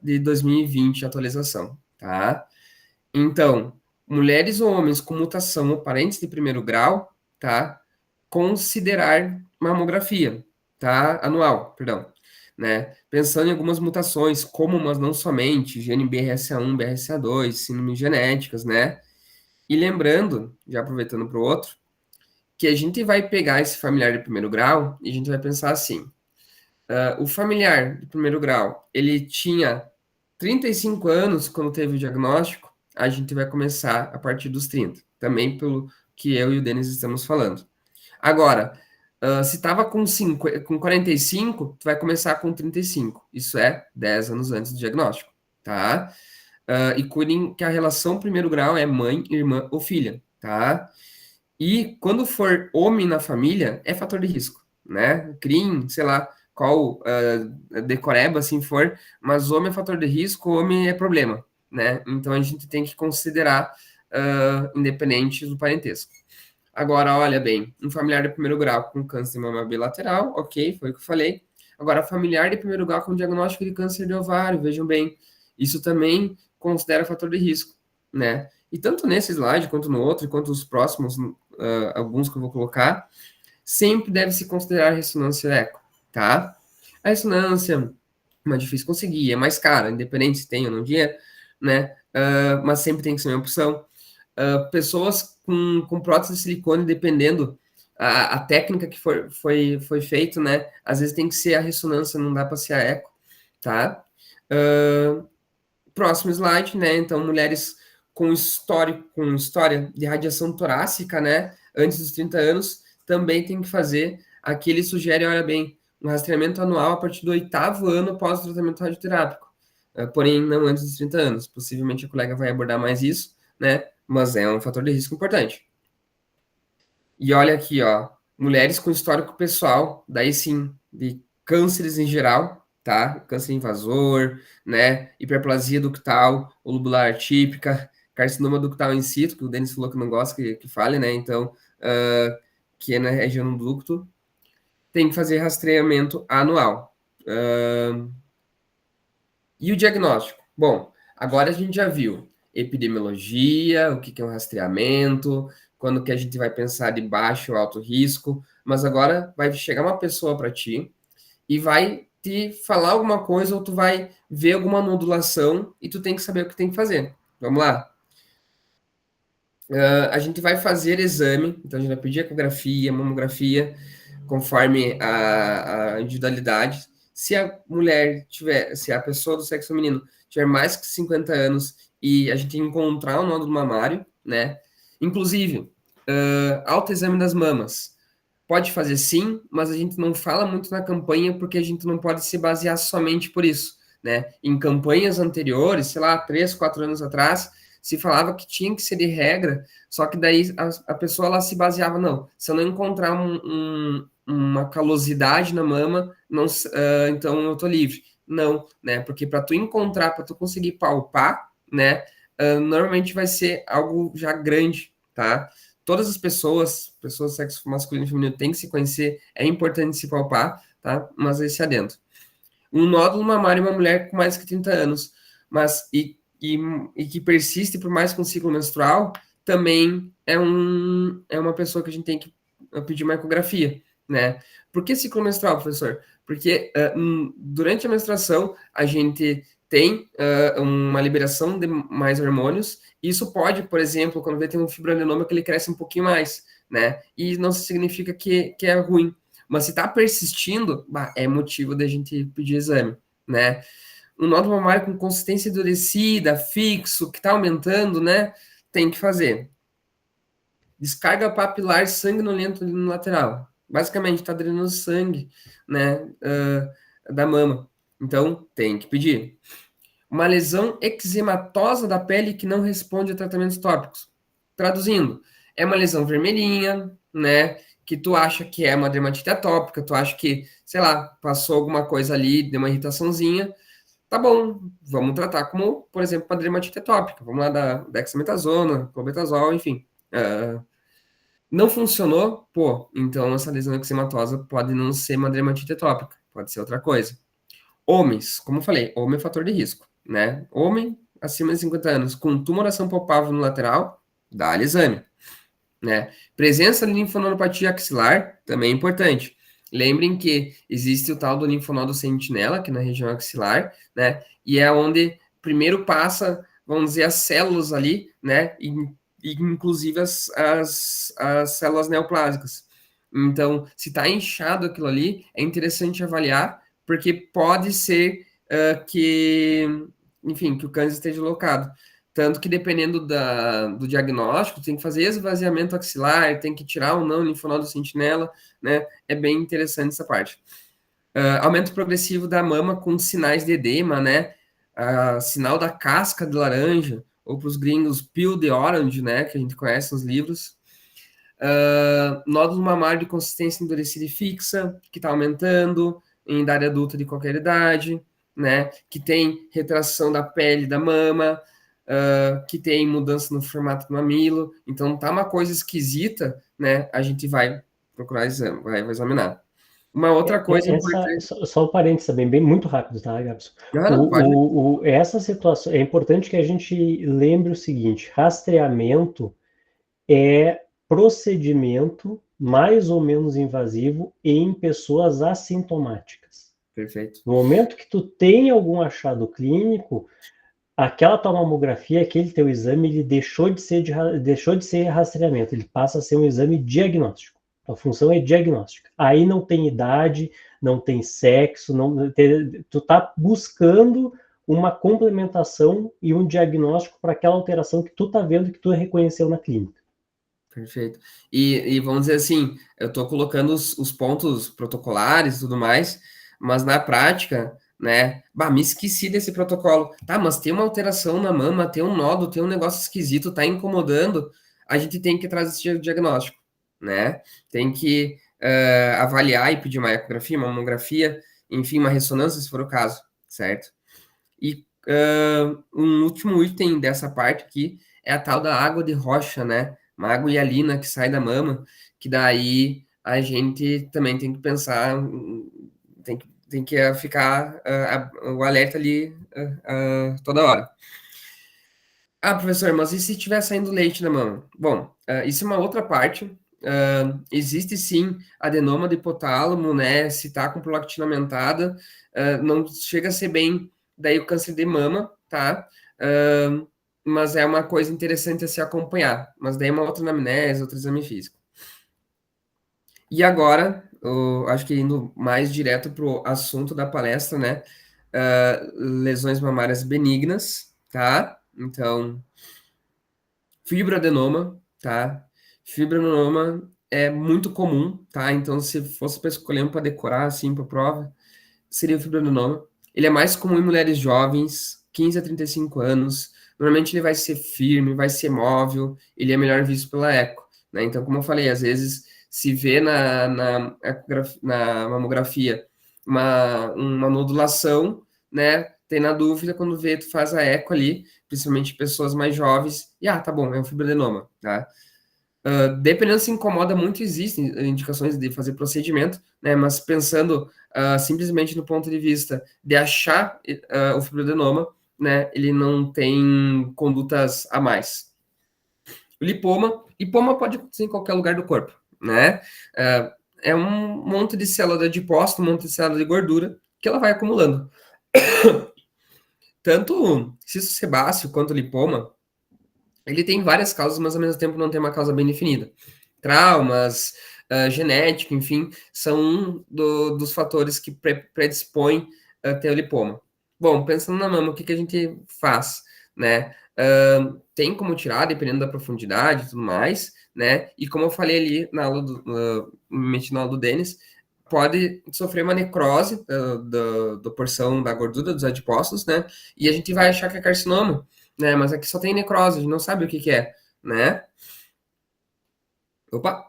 de 2020, atualização, tá? Então, mulheres ou homens com mutação ou parentes de primeiro grau, tá? Considerar mamografia, tá? Anual, perdão, né? Pensando em algumas mutações, como, mas não somente, gene BRCA1, BRCA2, síndromes genéticas, né? E lembrando, já aproveitando para o outro, que a gente vai pegar esse familiar de primeiro grau e a gente vai pensar assim, o familiar de primeiro grau, ele tinha 35 anos quando teve o diagnóstico, a gente vai começar a partir dos 30, também pelo que eu e o Denis estamos falando. Agora, se estava com 45, tu vai começar com 35, isso é 10 anos antes do diagnóstico, tá? E cuidem que a relação primeiro grau é mãe, irmã ou filha, tá? E quando for homem na família, é fator de risco, né? CRIM, sei lá, qual decoreba, assim for, mas homem é fator de risco, homem é problema, né? Então a gente tem que considerar independente do parentesco. Agora, olha bem, um familiar de primeiro grau com câncer de mama bilateral, ok, foi o que eu falei. Agora, familiar de primeiro grau com diagnóstico de câncer de ovário, vejam bem, isso também considera fator de risco, né? E tanto nesse slide, quanto no outro, quanto os próximos, alguns que eu vou colocar, sempre deve se considerar a ressonância eco, tá? A ressonância é mais difícil conseguir, é mais cara, independente se tem ou não dinheiro, né? Mas sempre tem que ser uma opção. Pessoas com prótese de silicone, dependendo a técnica que foi feito, né? Às vezes tem que ser a ressonância, não dá para ser a eco, tá? Próximo slide, né? Então, mulheres com história de radiação torácica, né? Antes dos 30 anos, também tem que fazer. Aqui ele sugere, olha bem, um rastreamento anual a partir do 8º ano após o tratamento radioterápico. Porém, não antes dos 30 anos. Possivelmente a colega vai abordar mais isso, né? Mas é um fator de risco importante. E olha aqui, ó, mulheres com histórico pessoal, daí sim, de cânceres em geral, tá? Câncer invasor, né? Hiperplasia ductal, ou lobular atípica, carcinoma ductal in situ, que o Denis falou que não gosta que fale, né? Então, que é na região do ducto, tem que fazer rastreamento anual. E o diagnóstico? Bom, agora a gente já viu epidemiologia, o que é um rastreamento, quando que a gente vai pensar de baixo ou alto risco, mas agora vai chegar uma pessoa para ti e vai te falar alguma coisa ou tu vai ver alguma nodulação e tu tem que saber o que tem que fazer. Vamos lá? A gente vai fazer exame, então a gente vai pedir ecografia, mamografia, conforme a individualidade. Se a mulher tiver, se a pessoa do sexo feminino tiver mais que 50 anos e a gente encontrar um nódulo mamário, né? Inclusive, autoexame das mamas. Pode fazer sim, mas a gente não fala muito na campanha porque a gente não pode se basear somente por isso, né? Em campanhas anteriores, sei lá, 3, 4 anos atrás, se falava que tinha que ser de regra, só que daí a pessoa ela se baseava, não, se eu não encontrar uma calosidade na mama, não, então eu tô livre. Não, né? Porque para tu encontrar, para tu conseguir palpar, né? Normalmente vai ser algo já grande, tá? Todas as pessoas do sexo masculino e feminino têm que se conhecer, é importante se palpar, tá? Mas esse adentro. Um nódulo mamário em uma mulher com mais que 30 anos, mas e que persiste por mais que um ciclo menstrual, também é uma pessoa que a gente tem que pedir uma ecografia, né? Por que ciclo menstrual, professor? Porque durante a menstruação a gente tem uma liberação de mais hormônios. Isso pode, por exemplo, quando vê tem um fibroadenoma que ele cresce um pouquinho mais, né? E não significa que é ruim. Mas se está persistindo, é motivo da gente pedir exame, né? Um nódulo mamário com consistência endurecida, fixo, que está aumentando, né? Tem que fazer. Descarga papilar sanguinolento no lateral. Basicamente, está drenando sangue, né? Da mama. Então, tem que pedir. Uma lesão eczematosa da pele que não responde a tratamentos tópicos. Traduzindo, é uma lesão vermelhinha, né? Que tu acha que é uma dermatite atópica, tu acha que, sei lá, passou alguma coisa ali, deu uma irritaçãozinha. Tá bom, vamos tratar como, por exemplo, uma dermatite atópica. Vamos lá da dexametasona, clobetasol, enfim. Não funcionou? Pô, então essa lesão eczematosa pode não ser uma dermatite atópica, pode ser outra coisa. Homens, como eu falei, homem é fator de risco, né? Homem acima de 50 anos com tumoração palpável no lateral, dá-lhe exame, né? Presença de linfonodopatia axilar, também é importante. Lembrem que existe o tal do linfonodo sentinela, aqui na região axilar, né? E é onde primeiro passa, vamos dizer, as células ali, né? E inclusive as células neoplásicas. Então, se está inchado aquilo ali, é interessante avaliar, porque pode ser enfim, que o câncer esteja locado. Tanto que dependendo do diagnóstico, tem que fazer esvaziamento axilar, tem que tirar ou não o linfonodo sentinela, né? É bem interessante essa parte. Aumento progressivo da mama com sinais de edema, né? Sinal da casca de laranja, ou para os gringos, peel the orange, né? Que a gente conhece nos livros. Nódulo mamário de consistência endurecida e fixa, que está aumentando em idade adulta de qualquer idade, né? Que tem retração da pele da mama, que tem mudança no formato do mamilo. Então, tá uma coisa esquisita, né, a gente vai procurar exame, vai examinar. Uma outra coisa importante... Só um parênteses também, bem muito rápido, tá, Gabson? Não, pode. Essa situação, é importante que a gente lembre o seguinte, rastreamento é procedimento mais ou menos invasivo em pessoas assintomáticas. Perfeito. No momento que tu tem algum achado clínico, aquela tua mamografia, aquele teu exame, ele deixou de ser rastreamento, ele passa a ser um exame diagnóstico. A função é diagnóstica. Aí não tem idade, não tem sexo, tu tá buscando uma complementação e um diagnóstico para aquela alteração que tu tá vendo que tu reconheceu na clínica. Perfeito. E vamos dizer assim, eu estou colocando os pontos protocolares e tudo mais, mas na prática, né, me esqueci desse protocolo. Tá, mas tem uma alteração na mama, tem um nódulo, tem um negócio esquisito, tá incomodando, a gente tem que trazer esse diagnóstico, né? Tem que avaliar e pedir uma ecografia, uma mamografia, enfim, uma ressonância, se for o caso, certo? E um último item dessa parte aqui é a tal da água de rocha, né? Uma água hialina que sai da mama, que daí a gente também tem que pensar, tem que ficar o alerta ali toda hora. Ah, professor, mas e se estiver saindo leite da mama? Bom, isso é uma outra parte. Existe sim adenoma do hipotálamo, né? Se tá com prolactina aumentada, não chega a ser bem daí o câncer de mama, tá? Mas é uma coisa interessante a se acompanhar. Mas daí é uma outra anamnese, outro exame físico. E agora, acho que indo mais direto pro assunto da palestra, né? Lesões mamárias benignas, tá? Então, fibroadenoma, tá? Fibroadenoma é muito comum, tá? Então, se fosse para escolher um para decorar, assim, para prova, seria o fibroadenoma. Ele é mais comum em mulheres jovens, 15 a 35 anos. Normalmente ele vai ser firme, vai ser móvel, ele é melhor visto pela eco, né? Então, como eu falei, às vezes se vê na mamografia uma nodulação, né? Tem na dúvida, quando vê, tu faz a eco ali, principalmente pessoas mais jovens, e tá bom, é um fibroadenoma, tá? Dependendo se incomoda muito, existem indicações de fazer procedimento, né? Mas pensando simplesmente no ponto de vista de achar o fibroadenoma, né? Ele não tem condutas a mais. O lipoma pode acontecer em qualquer lugar do corpo, né? É um monte de célula de adipócito, um monte de célula de gordura que ela vai acumulando. Tanto cisto sebáceo quanto lipoma, ele tem várias causas, mas ao mesmo tempo não tem uma causa bem definida. Traumas, genético, enfim, são dos fatores que predispõem a ter o lipoma. Bom, pensando na mama, o que a gente faz, né? Tem como tirar, dependendo da profundidade e tudo mais, né? E como eu falei ali na aula do Denis, pode sofrer uma necrose da porção da gordura dos adipócitos, né? E a gente vai achar que é carcinoma, né? Mas aqui só tem necrose, a gente não sabe o que é, né? Opa!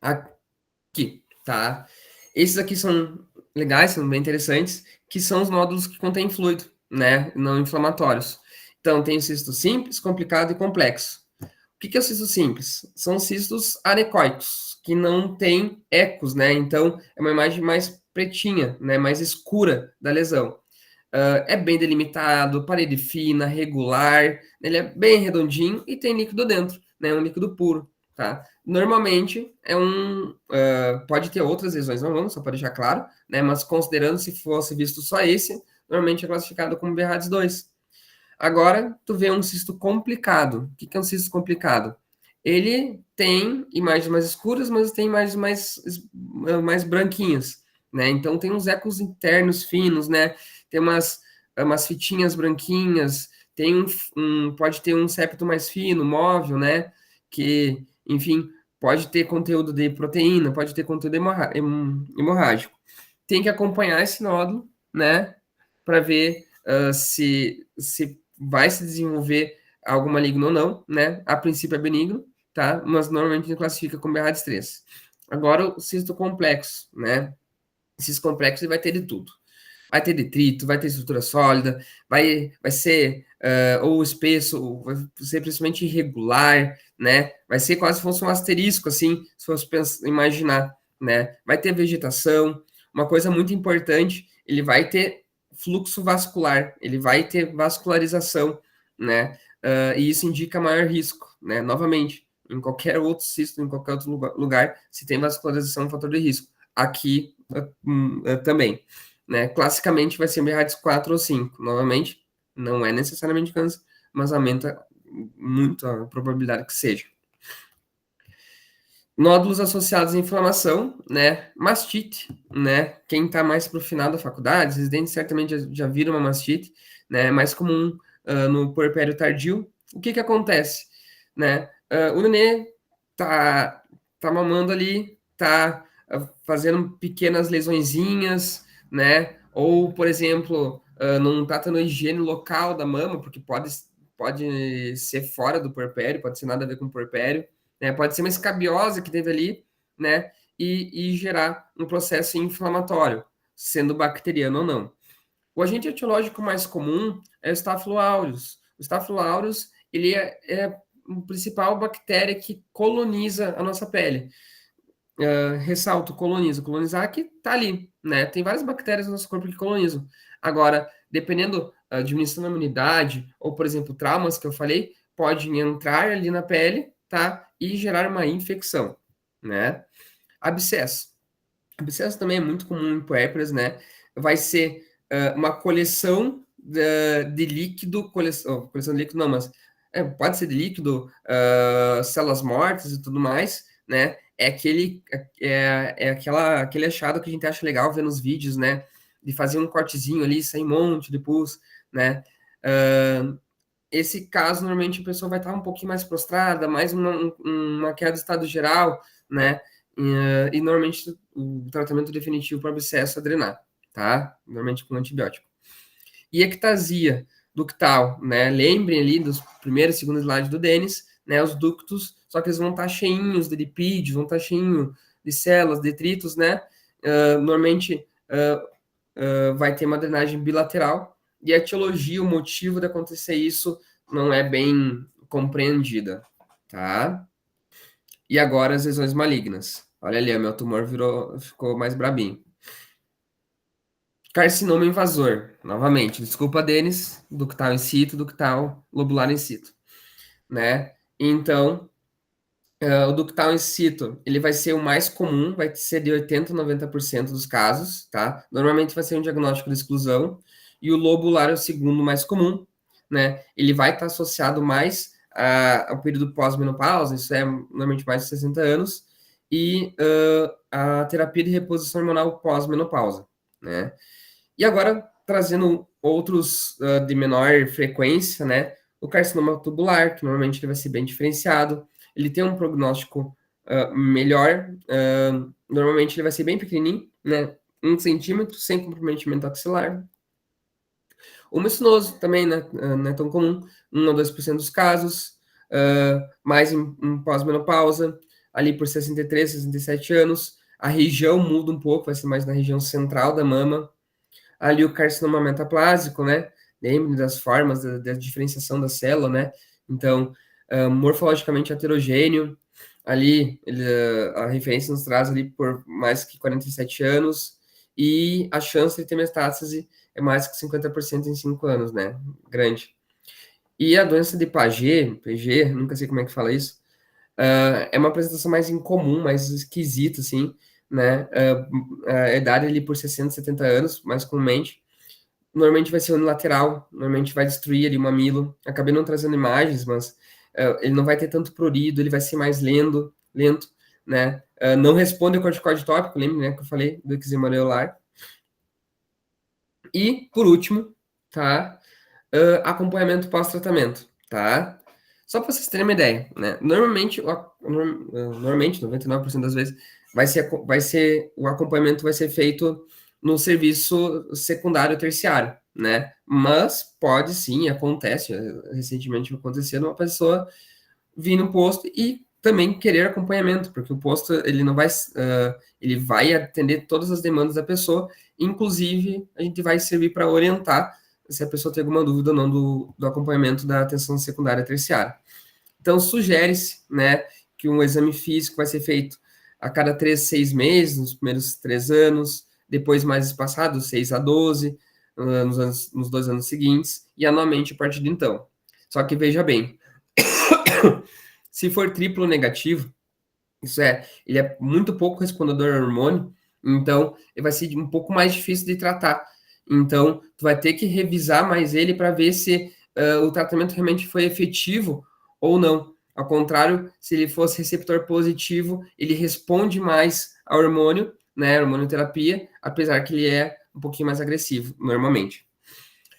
Aqui, tá? Esses aqui são legais, são bem interessantes, que são os nódulos que contêm fluido, né? Não inflamatórios. Então, tem o cisto simples, complicado e complexo. O que é o cisto simples? São cistos anecoicos, que não têm ecos, né? Então, é uma imagem mais pretinha, né? Mais escura da lesão. É bem delimitado, parede fina, regular, ele é bem redondinho e tem líquido dentro, né? Um líquido puro, tá? Normalmente pode ter outras lesões, não, só para deixar claro, né? Mas considerando se fosse visto só esse, normalmente é classificado como BRADS 2. Agora, tu vê um cisto complicado. O que é um cisto complicado? Ele tem imagens mais escuras, mas tem imagens mais branquinhas, né? Então tem uns ecos internos finos, né? Tem umas fitinhas branquinhas, pode ter um septo mais fino, móvel, né? Que, enfim, pode ter conteúdo de proteína, pode ter conteúdo hemorrágico. Tem que acompanhar esse nódulo, né? Para ver se vai se desenvolver algo maligno ou não, né? A princípio é benigno, tá? Mas normalmente ele classifica como BRADS 3. Agora o cisto complexo, né? Cisto complexo ele vai ter de tudo. Vai ter detrito, vai ter estrutura sólida, vai ser ou espesso, vai ser principalmente irregular, né? Vai ser quase se fosse um asterisco, assim, se fosse imaginar, né? Vai ter vegetação, uma coisa muito importante, ele vai ter fluxo vascular, ele vai ter vascularização, né? E isso indica maior risco, né? Novamente, em qualquer outro cisto, em qualquer outro lugar, se tem vascularização, é um fator de risco. Aqui também, né? Classicamente vai ser BRADS 4 ou 5. Novamente, não é necessariamente câncer, mas aumenta muito a probabilidade que seja. Nódulos associados à inflamação, né? Mastite, né? Quem está mais para o final da faculdade, residentes certamente já viram uma mastite, né? É mais comum no puerpério tardio. O que acontece, né? O nenê tá mamando ali, tá fazendo pequenas lesõezinhas, né? Ou, por exemplo, não tá tendo higiene local da mama, porque pode ser fora do puerpério, pode ser nada a ver com o puerpério, né? Pode ser uma escabiose que teve ali, né? E gerar um processo inflamatório, sendo bacteriano ou não. O agente etiológico mais comum é o Staphylo aureus. O Staphylo aureus, ele é a principal bactéria que coloniza a nossa pele. Ressalto, coloniza. Colonizar que tá ali, né? Tem várias bactérias no nosso corpo que colonizam. Agora, dependendo da diminuição da imunidade, ou, por exemplo, traumas que eu falei, pode entrar ali na pele, tá? E gerar uma infecção, né? Abscesso. Abscesso também é muito comum em puérperas, né? Vai ser uma coleção de líquido, coleção de líquido não, mas pode ser de líquido, células mortas e tudo mais, né? É aquele achado que a gente acha legal ver nos vídeos, né? De fazer um cortezinho ali, sair um monte de pus, né? Esse caso, normalmente, a pessoa vai estar um pouquinho mais prostrada, mais uma queda de estado geral, né? E normalmente o tratamento definitivo para abscesso é drenar, tá? Normalmente com antibiótico. E ectasia ductal, né? Lembrem ali dos primeiros e segundo slide do Denis, né? Os ductos, só que eles vão estar cheinhos de lipídios, vão estar cheinhos de células, detritos, né? Normalmente vai ter uma drenagem bilateral, e a etiologia, o motivo de acontecer isso não é bem compreendida, tá? E agora as lesões malignas. Olha ali, o meu tumor ficou mais brabinho. Carcinoma invasor. Novamente, desculpa, Denis, ductal in situ, ductal lobular in situ, né? Então, o ductal in situ, ele vai ser o mais comum, vai ser de 80% a 90% dos casos, tá? Normalmente vai ser um diagnóstico de exclusão, e o lobular é o segundo mais comum, né? Ele vai estar associado mais ao período pós-menopausa, isso é normalmente mais de 60 anos, e a terapia de reposição hormonal pós-menopausa, né? E agora, trazendo outros de menor frequência, né? O carcinoma tubular, que normalmente ele vai ser bem diferenciado, ele tem um prognóstico melhor, normalmente ele vai ser bem pequenininho, né? 1 centímetro, sem comprometimento axilar. O mucinoso também, né? Não é tão comum, 1 a 2% dos casos, mais em pós-menopausa, ali por 63, 67 anos. A região muda um pouco, vai ser mais na região central da mama. Ali o carcinoma metaplásico, né? Lembre das formas da diferenciação da célula, né? Então, morfologicamente heterogêneo. Ali, a referência nos traz ali por mais que 47 anos. E a chance de ter metástase é mais que 50% em 5 anos, né? Grande. E a doença de PG, nunca sei como é que fala isso, é uma apresentação mais incomum, mais esquisita, assim, né? A idade ali por 60, 70 anos, mais comumente. Normalmente vai ser unilateral, normalmente vai destruir ali o mamilo. Acabei não trazendo imagens, mas ele não vai ter tanto prurido, ele vai ser mais lento, né? Não responde ao corticoide tópico, lembra, né, que eu falei do eczema areolar. E, por último, tá? Acompanhamento pós-tratamento, tá? Só para vocês terem uma ideia, né? Normalmente, 99% das vezes, o acompanhamento vai ser feito no serviço secundário terciário, né? Mas pode sim, acontece, recentemente aconteceu uma pessoa vir no posto e também querer acompanhamento, porque o posto ele não vai, ele vai atender todas as demandas da pessoa, inclusive a gente vai servir para orientar se a pessoa tem alguma dúvida ou não do acompanhamento da atenção secundária terciária. Então, sugere-se, né, que um exame físico vai ser feito a cada 3, 6 meses, nos primeiros 3 anos, depois mais espaçados, 6 a 12, nos 2 anos seguintes, e anualmente a partir de então. Só que veja bem, se for triplo negativo, isso é, ele é muito pouco respondedor ao hormônio, então ele vai ser um pouco mais difícil de tratar. Então, tu vai ter que revisar mais ele para ver se o tratamento realmente foi efetivo ou não. Ao contrário, se ele fosse receptor positivo, ele responde mais ao hormônio, né, hormonioterapia, apesar que ele é um pouquinho mais agressivo, normalmente.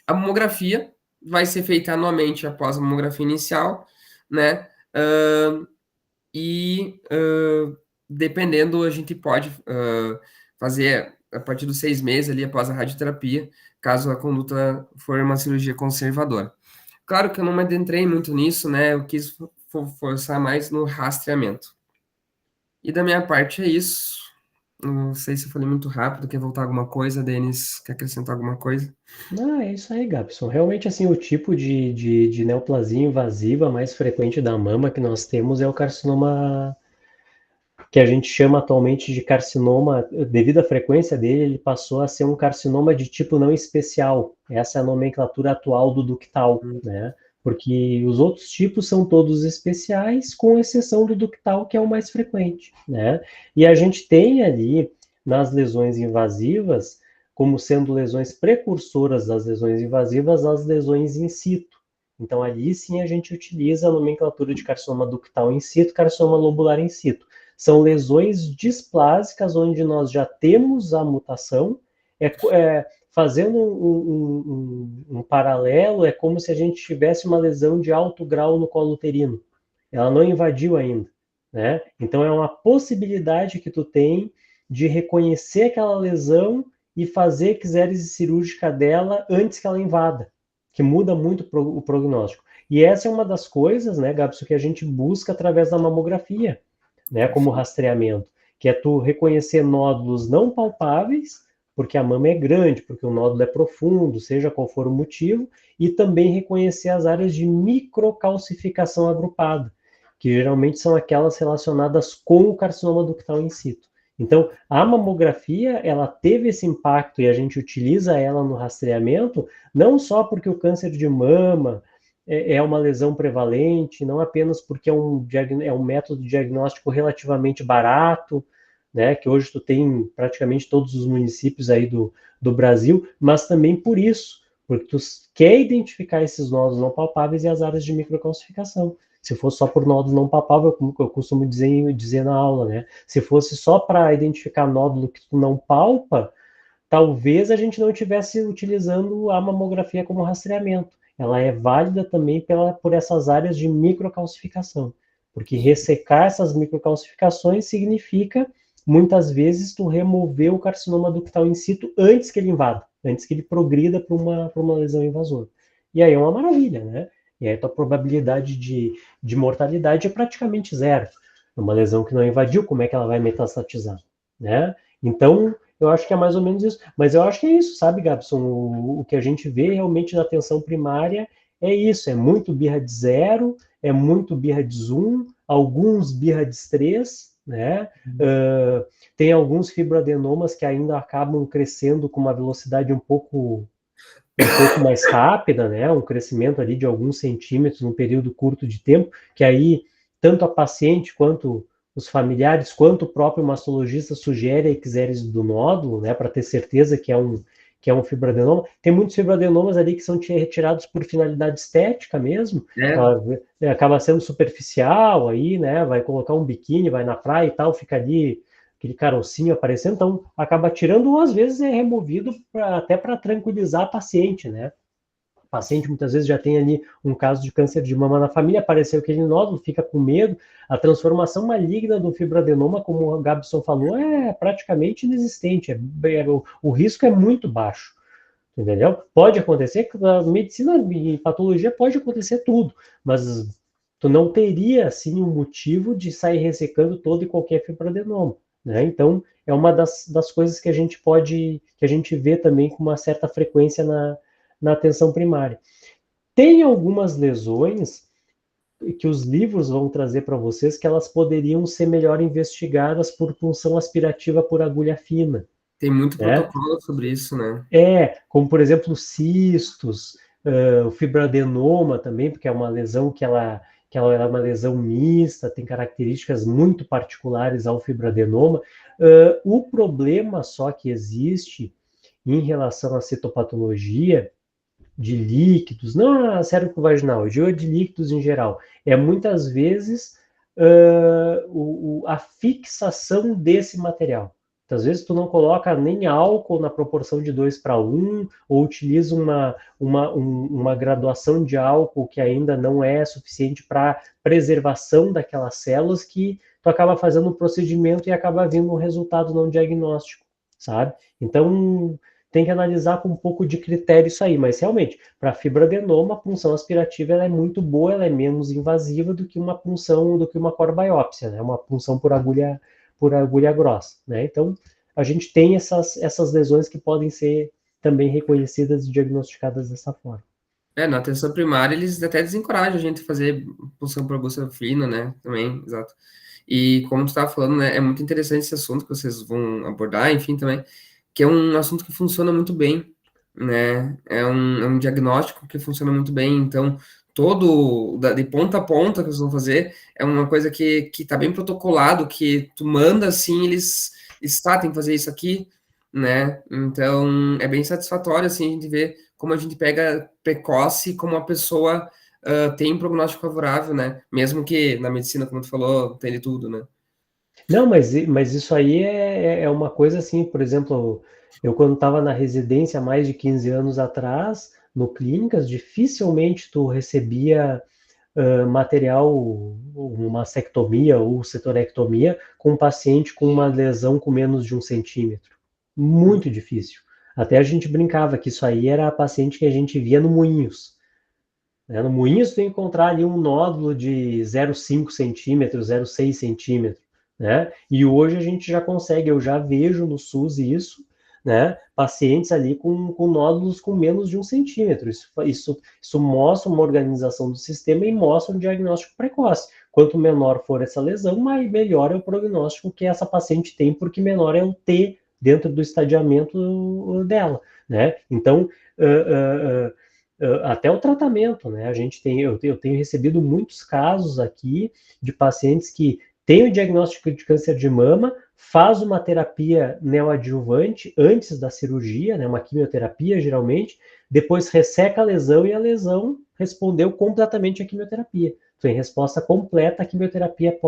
A mamografia vai ser feita anualmente após a mamografia inicial, né, dependendo, a gente pode fazer a partir dos 6 meses ali após a radioterapia, caso a conduta for uma cirurgia conservadora. Claro que eu não me adentrei muito nisso, né? Eu quis forçar mais no rastreamento. E da minha parte é isso. Não sei se eu falei muito rápido, quer voltar alguma coisa, Denis? Quer acrescentar alguma coisa? Não, é isso aí, Gabson. Realmente, assim, o tipo de neoplasia invasiva mais frequente da mama que nós temos é o carcinoma que a gente chama atualmente de carcinoma, devido à frequência dele, ele passou a ser um carcinoma de tipo não especial. Essa é a nomenclatura atual do ductal, né? Porque os outros tipos são todos especiais, com exceção do ductal, que é o mais frequente, né? E a gente tem ali, nas lesões invasivas, como sendo lesões precursoras das lesões invasivas, as lesões in situ. Então, ali sim a gente utiliza a nomenclatura de carcinoma ductal in situ, carcinoma lobular in situ. São lesões displásicas onde nós já temos a mutação. Fazendo um paralelo, é como se a gente tivesse uma lesão de alto grau no colo uterino. Ela não invadiu ainda, né? Então é uma possibilidade que tu tem de reconhecer aquela lesão e fazer quisérese cirúrgica dela antes que ela invada, que muda muito o prognóstico. E essa é uma das coisas, né, Gabson, que a gente busca através da mamografia, né, como rastreamento, que é tu reconhecer nódulos não palpáveis, porque a mama é grande, porque o nódulo é profundo, seja qual for o motivo, e também reconhecer as áreas de microcalcificação agrupada, que geralmente são aquelas relacionadas com o carcinoma ductal in situ. Então, a mamografia, ela teve esse impacto e a gente utiliza ela no rastreamento, não só porque o câncer de mama é uma lesão prevalente, não apenas porque é um método diagnóstico relativamente barato, né, que hoje tu tem praticamente todos os municípios aí do Brasil, mas também por isso, porque tu quer identificar esses nódulos não palpáveis e as áreas de microcalcificação. Se fosse só por nódulo não palpável, como eu costumo dizer na aula, né? Se fosse só para identificar nódulo que tu não palpa, talvez a gente não estivesse utilizando a mamografia como rastreamento. Ela é válida também por essas áreas de microcalcificação, porque ressecar essas microcalcificações significa, muitas vezes, tu remover o carcinoma ductal in situ antes que ele invada, antes que ele progrida para uma lesão invasora. E aí é uma maravilha, né? E aí a tua probabilidade de mortalidade é praticamente zero. Uma lesão que não invadiu, como é que ela vai metastatizar, né? Então, eu acho que é mais ou menos isso. Mas eu acho que é isso, sabe, Gabson? O que a gente vê realmente na atenção primária é isso. É muito birra de zero, é muito birra de zoom, alguns birra de estresse, né? Tem alguns fibroadenomas que ainda acabam crescendo com uma velocidade um pouco mais rápida, né? Um crescimento ali de alguns centímetros num período curto de tempo, que aí tanto a paciente quanto os familiares, quanto o próprio mastologista sugere a ictérese do nódulo, né, para ter certeza que é um fibroadenoma. Tem muitos fibroadenomas ali que são retirados por finalidade estética mesmo, acaba sendo superficial aí, né, vai colocar um biquíni, vai na praia e tal, fica ali aquele carocinho aparecendo, então acaba tirando ou às vezes é removido até para tranquilizar a paciente, né? O paciente muitas vezes já tem ali um caso de câncer de mama na família, apareceu aquele nódulo, fica com medo. A transformação maligna do fibroadenoma, como o Gabson falou, é praticamente inexistente. O risco é muito baixo, entendeu? Pode acontecer, a medicina e patologia pode acontecer tudo, mas tu não teria, assim, um motivo de sair ressecando todo e qualquer fibroadenoma, né? Então, é uma das coisas que a gente vê também com uma certa frequência na atenção primária. Tem algumas lesões que os livros vão trazer para vocês que elas poderiam ser melhor investigadas por punção aspirativa por agulha fina. Tem muito Né? protocolo sobre isso, né? Como por exemplo cistos, o fibroadenoma também, porque é uma lesão que ela é uma lesão mista, tem características muito particulares ao fibroadenoma. O problema só que existe em relação à citopatologia de líquidos, não a cérvico-vaginal, de líquidos em geral, é muitas vezes a fixação desse material. Muitas vezes tu não coloca nem álcool na proporção de 2:1, ou utiliza uma graduação de álcool que ainda não é suficiente para preservação daquelas células, que tu acaba fazendo um procedimento e acaba vindo um resultado não diagnóstico, sabe? Então, tem que analisar com um pouco de critério isso aí, mas realmente, para fibroadenoma, a punção aspirativa ela é muito boa, ela é menos invasiva do que uma punção, do que uma core-biópsia, né? Uma punção por agulha grossa, né? Então, a gente tem essas lesões que podem ser também reconhecidas e diagnosticadas dessa forma. Na atenção primária, eles até desencorajam a gente a fazer punção por agulha fina, né? Também, exato. E como tu estava falando, né? É muito interessante esse assunto que vocês vão abordar, enfim, também, que é um assunto que funciona muito bem, né? É um diagnóstico que funciona muito bem, então, de ponta a ponta que vocês vão fazer, é uma coisa que tá bem protocolado, que tu manda, assim, eles tem que fazer isso aqui, né? Então, é bem satisfatório, assim, a gente ver como a gente pega precoce, como a pessoa tem um prognóstico favorável, né? Mesmo que na medicina, como tu falou, tem de tudo, né? Não, mas isso aí é uma coisa assim, por exemplo, eu quando estava na residência há mais de 15 anos atrás, no Clínicas, dificilmente tu recebia material, uma mastectomia ou setorectomia, com um paciente com uma lesão com menos de 1 centímetro. Muito difícil. Até a gente brincava que isso aí era a paciente que a gente via no Moinhos. Né? No Moinhos, tu encontrar ali um nódulo de 0,5 centímetros, 0,6 centímetros. Né? E hoje a gente já consegue, eu já vejo no SUS isso, né? Pacientes ali com nódulos com menos de 1 centímetro. Isso mostra uma organização do sistema e mostra um diagnóstico precoce. Quanto menor for essa lesão, melhor é o prognóstico que essa paciente tem, porque menor é o T dentro do estadiamento dela. Né? Então, até o tratamento, né? Eu tenho recebido muitos casos aqui de pacientes que têm o diagnóstico de câncer de mama, faz uma terapia neoadjuvante antes da cirurgia, né? Uma quimioterapia geralmente, depois resseca a lesão e a lesão respondeu completamente à quimioterapia. Foi resposta completa à quimioterapia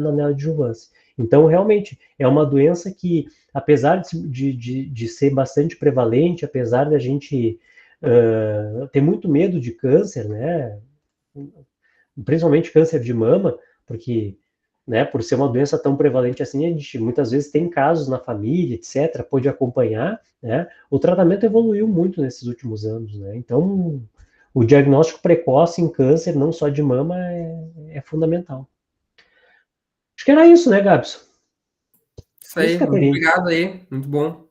na neoadjuvância. Então, realmente, é uma doença que, apesar de ser bastante prevalente, apesar da gente ter muito medo de câncer, né? Principalmente câncer de mama, porque, né, por ser uma doença tão prevalente assim, a gente muitas vezes tem casos na família, etc., pode acompanhar, né? O tratamento evoluiu muito nesses últimos anos, né? Então, o diagnóstico precoce em câncer, não só de mama, é fundamental. Acho que era isso, né, Gabson? Isso aí, Isso, muito Caterine. obrigado aí, muito bom.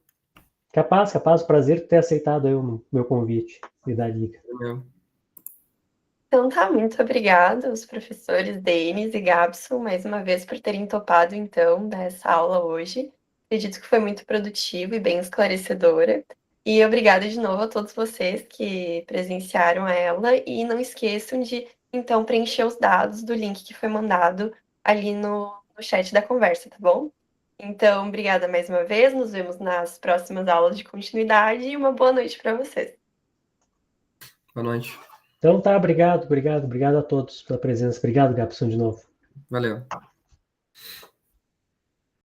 Capaz, prazer ter aceitado aí o meu convite e dar dica. Então tá, muito obrigada aos professores Denis e Gabson, mais uma vez, por terem topado, então, dessa aula hoje. Acredito que foi muito produtivo e bem esclarecedora. E obrigada de novo a todos vocês que presenciaram ela. E não esqueçam de, então, preencher os dados do link que foi mandado ali no chat da conversa, tá bom? Então, obrigada mais uma vez. Nos vemos nas próximas aulas de continuidade e uma boa noite para vocês. Boa noite. Então tá, obrigado a todos pela presença. Obrigado, Gabson, de novo. Valeu.